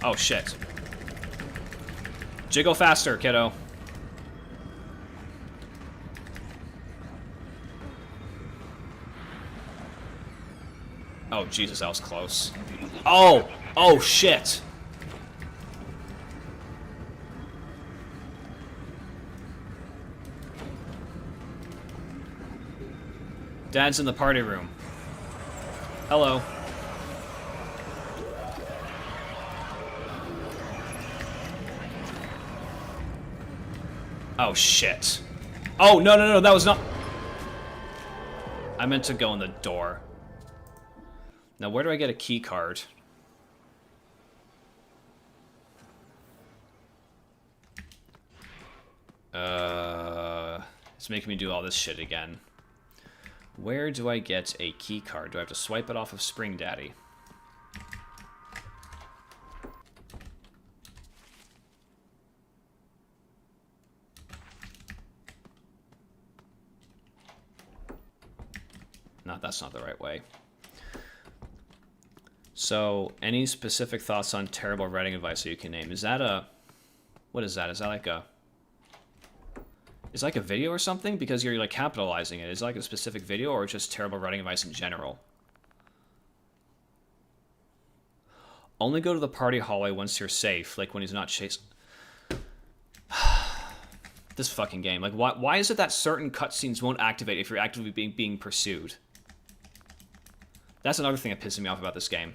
Oh, shit. Jiggle faster, kiddo. Oh, Jesus, that was close. Oh! Oh, shit! Dad's in the party room. Hello. Oh, shit. Oh, no, no, no, that was not... I meant to go in the door. Now, where do I get a key card? It's making me do all this shit again. Where do I get a key card? Do I have to swipe it off of Spring Daddy? No, that's not the right way. So, any specific thoughts on terrible writing advice that you can name? Is that a... What is that? Is that like a... Is it like a video or something? Because you're like capitalizing it. Is it like a specific video or just terrible writing advice in general? Only go to the party hallway once you're safe, like when he's not chasing... This fucking game. Like, why is it that certain cutscenes won't activate if you're actively being pursued? That's another thing that pisses me off about this game.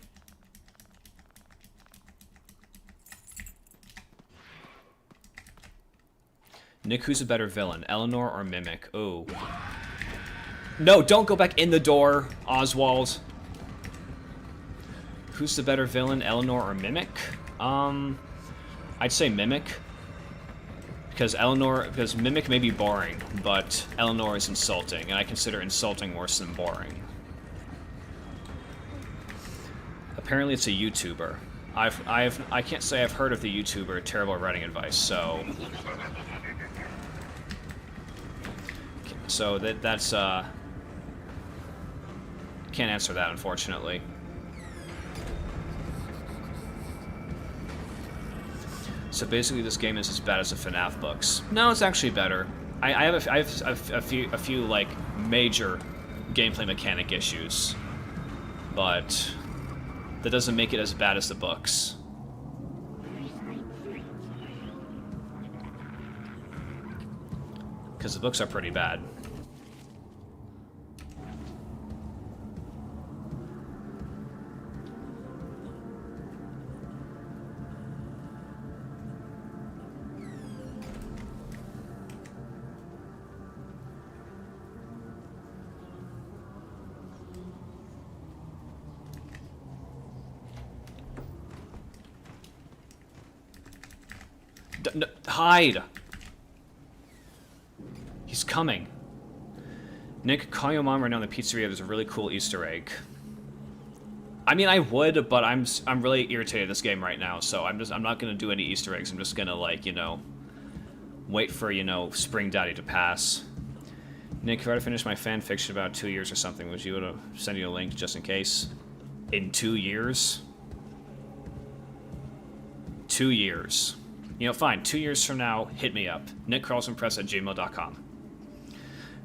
Nick, who's a better villain, Eleanor or Mimic? Oh. No, don't go back in the door, Oswald. Who's the better villain, Eleanor or Mimic? I'd say Mimic. Because Mimic may be boring, but Eleanor is insulting, and I consider insulting worse than boring. Apparently it's a YouTuber. I can't say I've heard of the YouTuber Terrible Writing Advice, so... So that's can't answer that, unfortunately. So basically, this game is as bad as the FNAF books. No, it's actually better. I have a few like major gameplay mechanic issues, but that doesn't make it as bad as the books. Because the books are pretty bad. Hide! He's coming. Nick, call your mom right now in the pizzeria. There's a really cool Easter egg. I mean, I would, but I'm really irritated at this game right now, so I'm not gonna do any Easter eggs. I'm just gonna, like, you know, wait for, you know, Spring Daddy to pass. Nick, if I were to finish my fan fiction about 2 years or something, would you want to send you a link just in case? In 2 years? 2 years. You know, fine. 2 years from now, hit me up. nickcarlsonpress@gmail.com.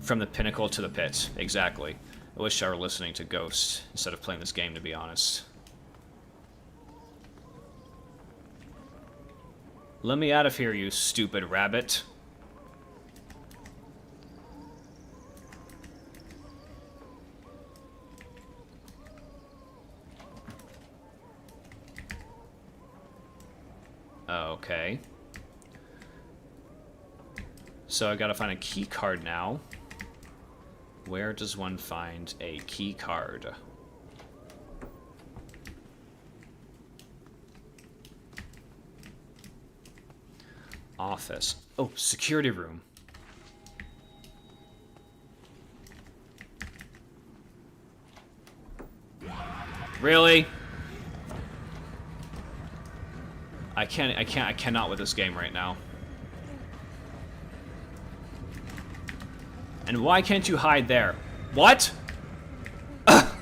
From the pinnacle to the pit. Exactly. I wish I were listening to Ghost instead of playing this game, to be honest. Let me out of here, you stupid rabbit. Okay. So I gotta find a key card now. Where does one find a key card? Office. Oh, security room. Really? I cannot with this game right now. And why can't you hide there? What? Ugh.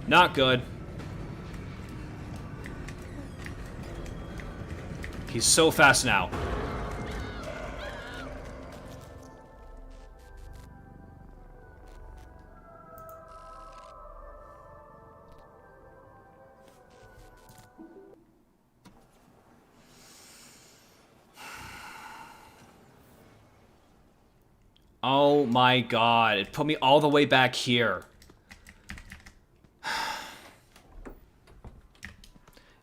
Not good. He's so fast now. Oh my god, it put me all the way back here.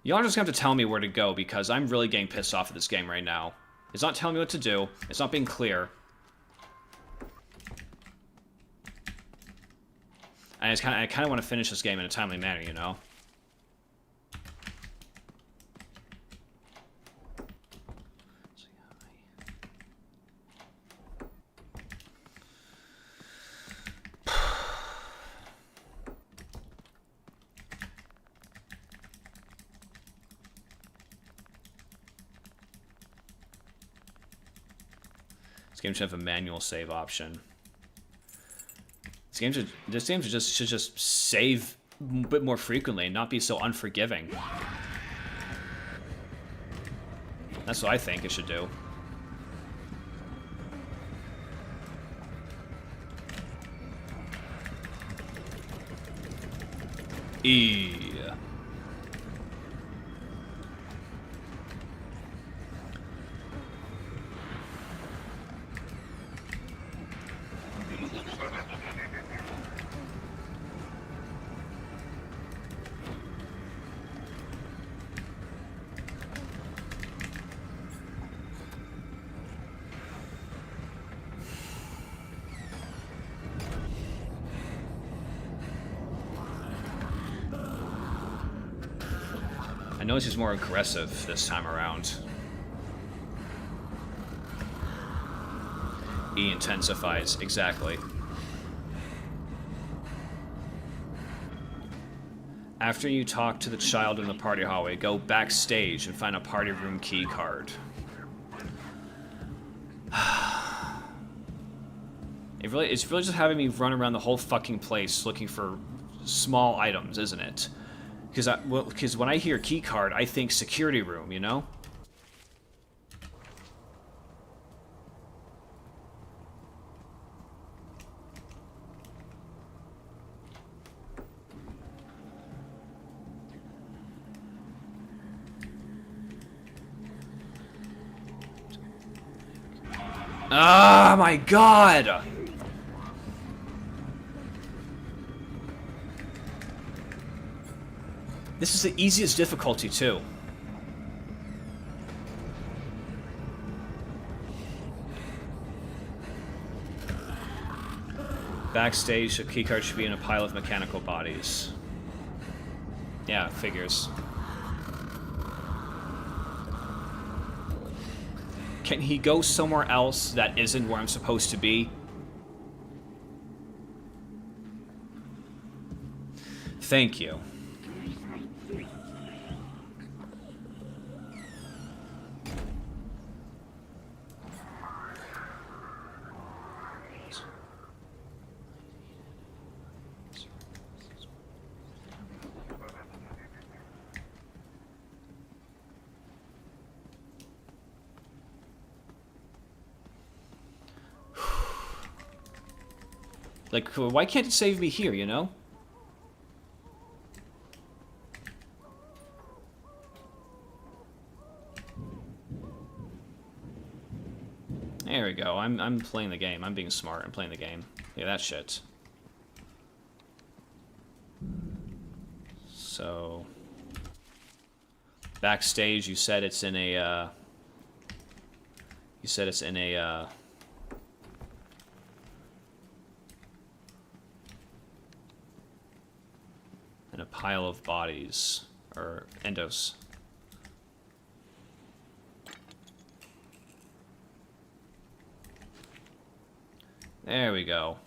Y'all are just gonna have to tell me where to go, because I'm really getting pissed off at this game right now. It's not telling me what to do. It's not being clear. And I kind of want to finish this game in a timely manner, you know? This game should have a manual save option. This game should just save a bit more frequently and not be so unforgiving. That's what I think it should do. E. I notice he's more aggressive this time around. E intensifies, exactly. After you talk to the child in the party hallway, go backstage and find a party room key card. It's really just having me run around the whole fucking place looking for small items, isn't it? Because when I hear key card, I think security room, you know? Ah, my God! This is the easiest difficulty, too. Backstage, a keycard should be in a pile of mechanical bodies. Yeah, figures. Can he go somewhere else that isn't where I'm supposed to be? Thank you. Like, why can't it save me here, you know? There we go. I'm playing the game. I'm being smart. I'm playing the game. Yeah, that shit. So Backstage, you said it's in a, in a pile of bodies. Or endos. There we go.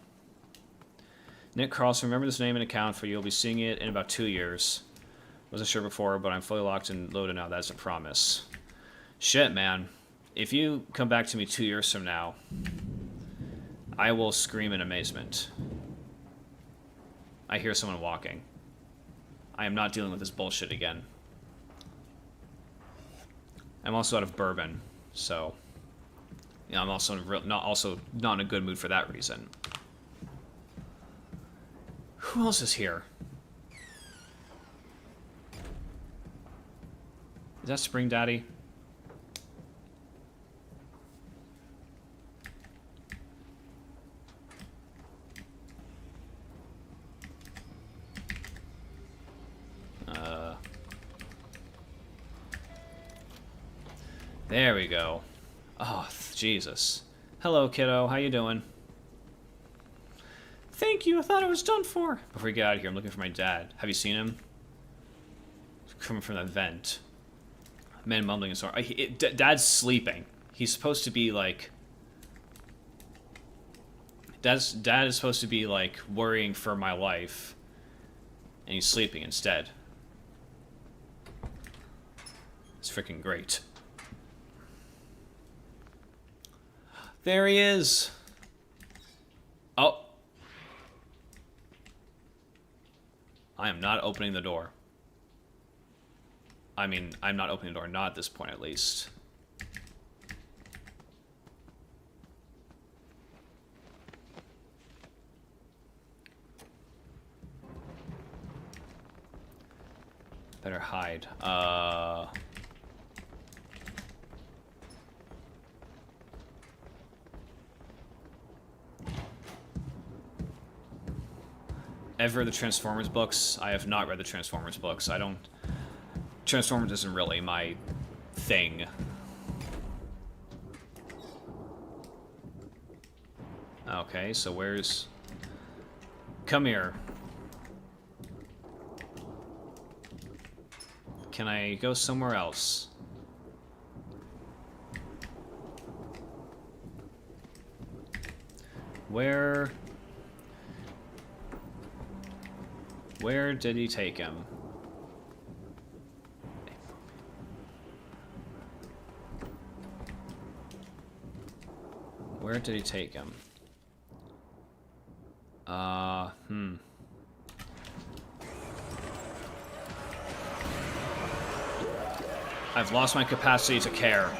Nick Carlson, remember this name and account for you'll be seeing it in about 2 years. Wasn't sure before, but I'm fully locked and loaded now. That's a promise. Shit, man. If you come back to me 2 years from now, I will scream in amazement. I hear someone walking. I am not dealing with this bullshit again. I'm also out of bourbon, so... Yeah, I'm also not in a good mood for that reason. Who else is here? Is that Spring Daddy? There we go. Oh, Jesus. Hello, kiddo. How you doing? Thank you. I thought I was done for. Before we get out of here, I'm looking for my dad. Have you seen him? He's coming from that vent. Man mumbling and so on. Dad's sleeping. He's supposed to be like... Dad is supposed to be like worrying for my life. And he's sleeping instead. It's freaking great. There he is. Oh. I am not opening the door. I mean, I'm not opening the door, not at this point at least. Better hide. Ever the Transformers books? I have not read the Transformers books. I don't... Transformers isn't really my thing. Okay, so where's... Come here. Can I go somewhere else? Where did he take him? Where did he take him? I've lost my capacity to care.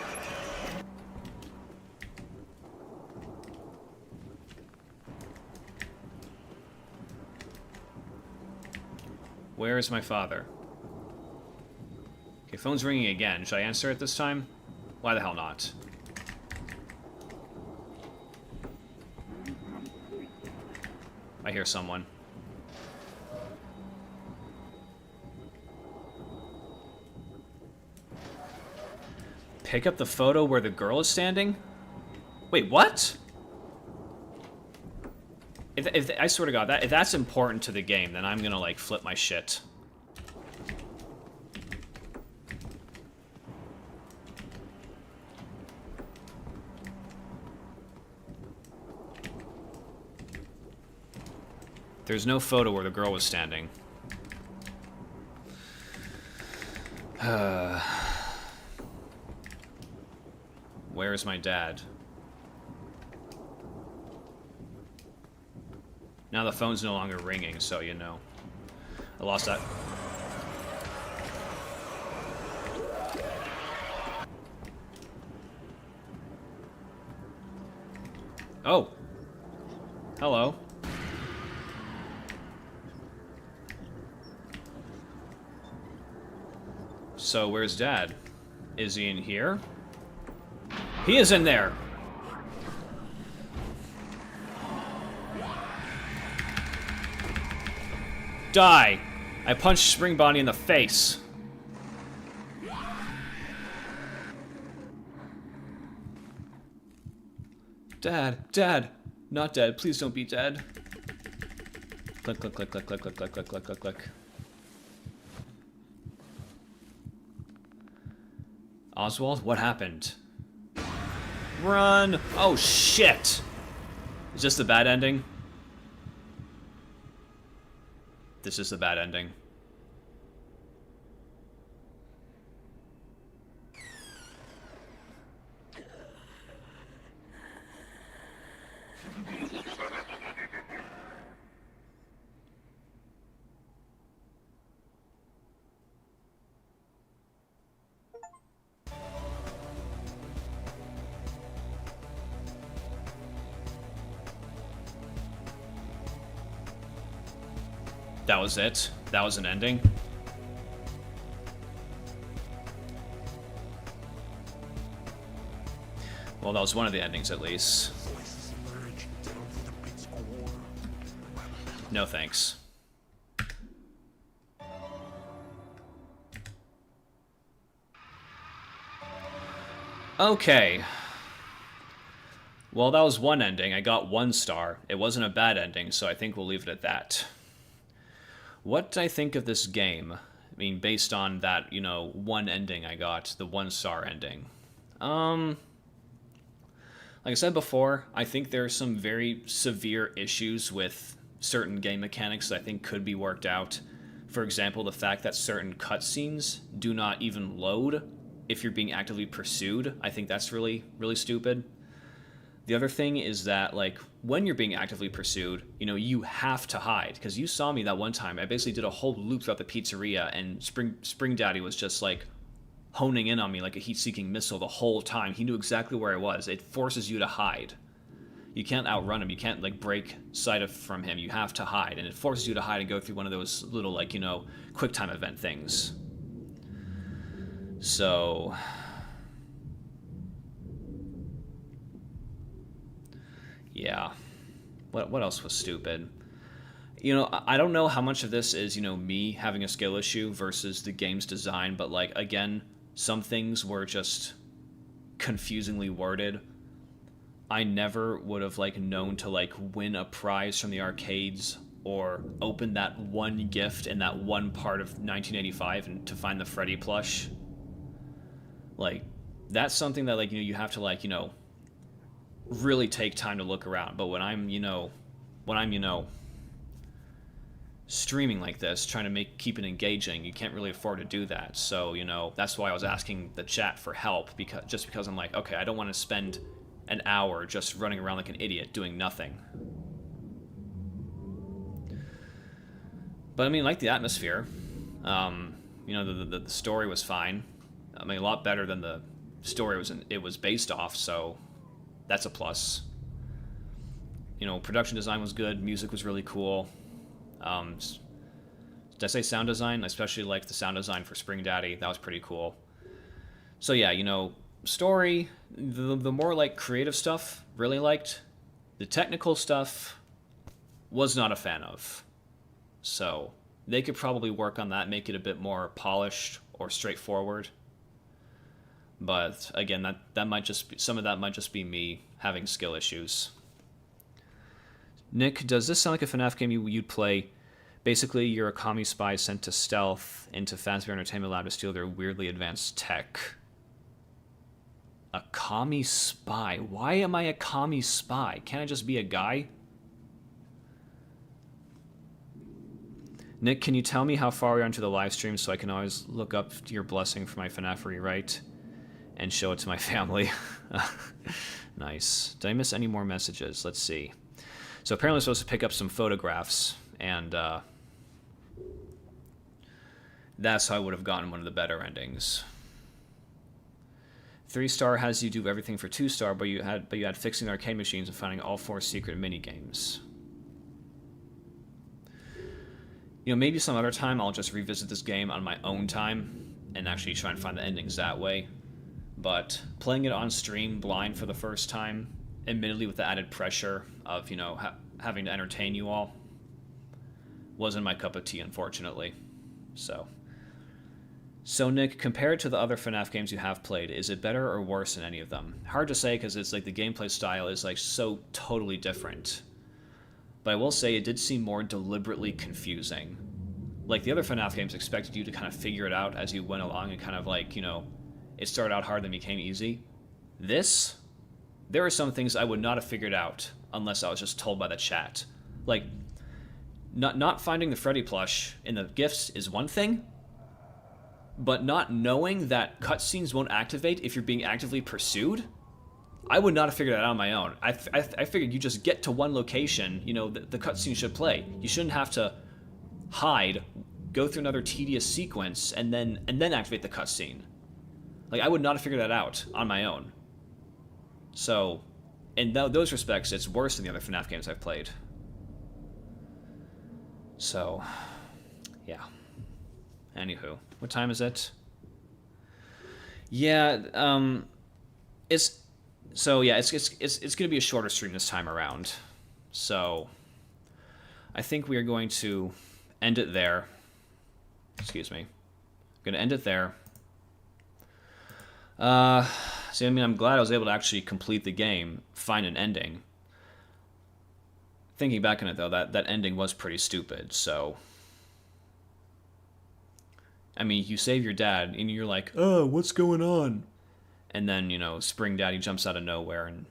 Where is my father? Okay, phone's ringing again. Should I answer it this time? Why the hell not? I hear someone. Pick up the photo where the girl is standing? Wait, what? If I swear to God, if that's important to the game, then I'm gonna, like, flip my shit. There's no photo where the girl was standing. Where is my dad? Now the phone's no longer ringing, so you know. I lost that. Oh. Hello. So where's Dad? Is he in here? He is in there! Die! I punched Spring Bonnie in the face. Dad, Dad, not dead. Please don't be dead. Click, click, click, click, click, click, click, click, click, click, click. Oswald, what happened? Run! Oh, shit! Is this the bad ending? This is the bad ending. That was it? That was an ending? Well, that was one of the endings, at least. No thanks. Okay. Well, that was one ending. I got 1 star. It wasn't a bad ending, so I think we'll leave it at that. What I think of this game, I mean, based on that, you know, one ending I got, the 1 star ending. Like I said before, I think there are some very severe issues with certain game mechanics that I think could be worked out. For example, the fact that certain cutscenes do not even load if you're being actively pursued. I think that's really, really stupid. The other thing is that, like, when you're being actively pursued, you know, you have to hide. Because you saw me that one time. I basically did a whole loop throughout the pizzeria, and Spring Daddy was just, like, honing in on me like a heat-seeking missile the whole time. He knew exactly where I was. It forces you to hide. You can't outrun him. You can't, like, break sight from him. You have to hide. And it forces you to hide and go through one of those little, like, you know, QuickTime event things. So... yeah. What else was stupid? You know, I don't know how much of this is, you know, me having a skill issue versus the game's design, but, like, again, some things were just confusingly worded. I never would have, like, known to, like, win a prize from the arcades or open that one gift in that one part of 1985 and to find the Freddy plush. Like, that's something that, like, you know, you have to, like, you know, really take time to look around. But when I'm, you know, streaming like this, trying to keep it engaging, you can't really afford to do that. So, you know, that's why I was asking the chat for help, because I'm like, okay, I don't want to spend an hour just running around like an idiot doing nothing. But I mean, like the atmosphere, you know, the story was fine. I mean, a lot better than the story it was based off, so that's a plus. You know, production design was good, music was really cool. Did I say sound design? I especially liked the sound design for Spring Daddy. That was pretty cool. So yeah, you know, story, the more, like, creative stuff, really liked. The technical stuff, was not a fan of. So they could probably work on that, make it a bit more polished or straightforward. But again, that might just be, some of that might just be me having skill issues. Nick, does this sound like a FNAF game you'd play? Basically, you're a commie spy sent to stealth into Fazbear Entertainment Lab to steal their weirdly advanced tech. A commie spy? Why am I a commie spy? Can't I just be a guy? Nick, can you tell me how far we are into the live stream so I can always look up your blessing for my FNAF rewrite and show it to my family? Nice. Did I miss any more messages? Let's see. So apparently I'm supposed to pick up some photographs, and that's how I would have gotten one of the better endings. 3-star has you do everything for 2-star, but you had fixing the arcade machines and finding all 4 secret mini games. You know, maybe some other time I'll just revisit this game on my own time and actually try and find the endings that way. But playing it on stream blind for the first time, admittedly with the added pressure of, you know, having to entertain you all, wasn't my cup of tea, unfortunately. So, So, Nick, compared to the other FNAF games you have played, is it better or worse than any of them? Hard to say because it's like the gameplay style is like so totally different. But I will say it did seem more deliberately confusing. Like the other FNAF games expected you to kind of figure it out as you went along and kind of like, it started out hard then became easy. This, there are some things I would not have figured out unless I was just told by the chat. Like, not finding the Freddy plush in the gifts is one thing, but not knowing that cutscenes won't activate if you're being actively pursued, I would not have figured that out on my own. I figured you just get to one location, the cutscene should play. You shouldn't have to hide, go through another tedious sequence, and then activate the cutscene. Like, I would not have figured that out on my own. So, in those respects, it's worse than the other FNAF games I've played. So, yeah. Anywho, what time is it? Yeah, it's gonna be a shorter stream this time around. So, I think we are going to end it there. Excuse me. I'm gonna end it there. I'm glad I was able to actually complete the game, find an ending. Thinking back on it, though, that ending was pretty stupid, so... I mean, you save your dad, and you're like, oh, what's going on? And then, Spring Daddy jumps out of nowhere and,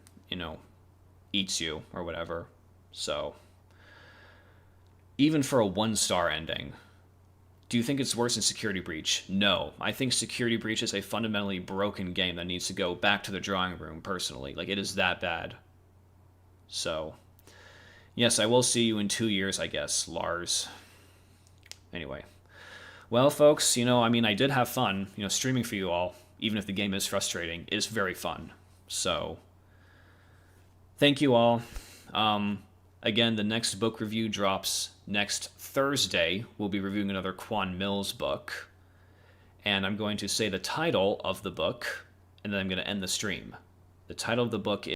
eats you, or whatever. So, even for a 1-star ending, do you think it's worse than Security Breach? No. I think Security Breach is a fundamentally broken game that needs to go back to the drawing room, personally. Like, it is that bad. So, yes, I will see you in 2 years, I guess, Lars. Anyway. Well, folks, I did have fun. Streaming for you all, even if the game is frustrating, is very fun. So, thank you all. Again, the next book review drops next Thursday. We'll be reviewing another Quan Mills book. And I'm going to say the title of the book, and then I'm going to end the stream. The title of the book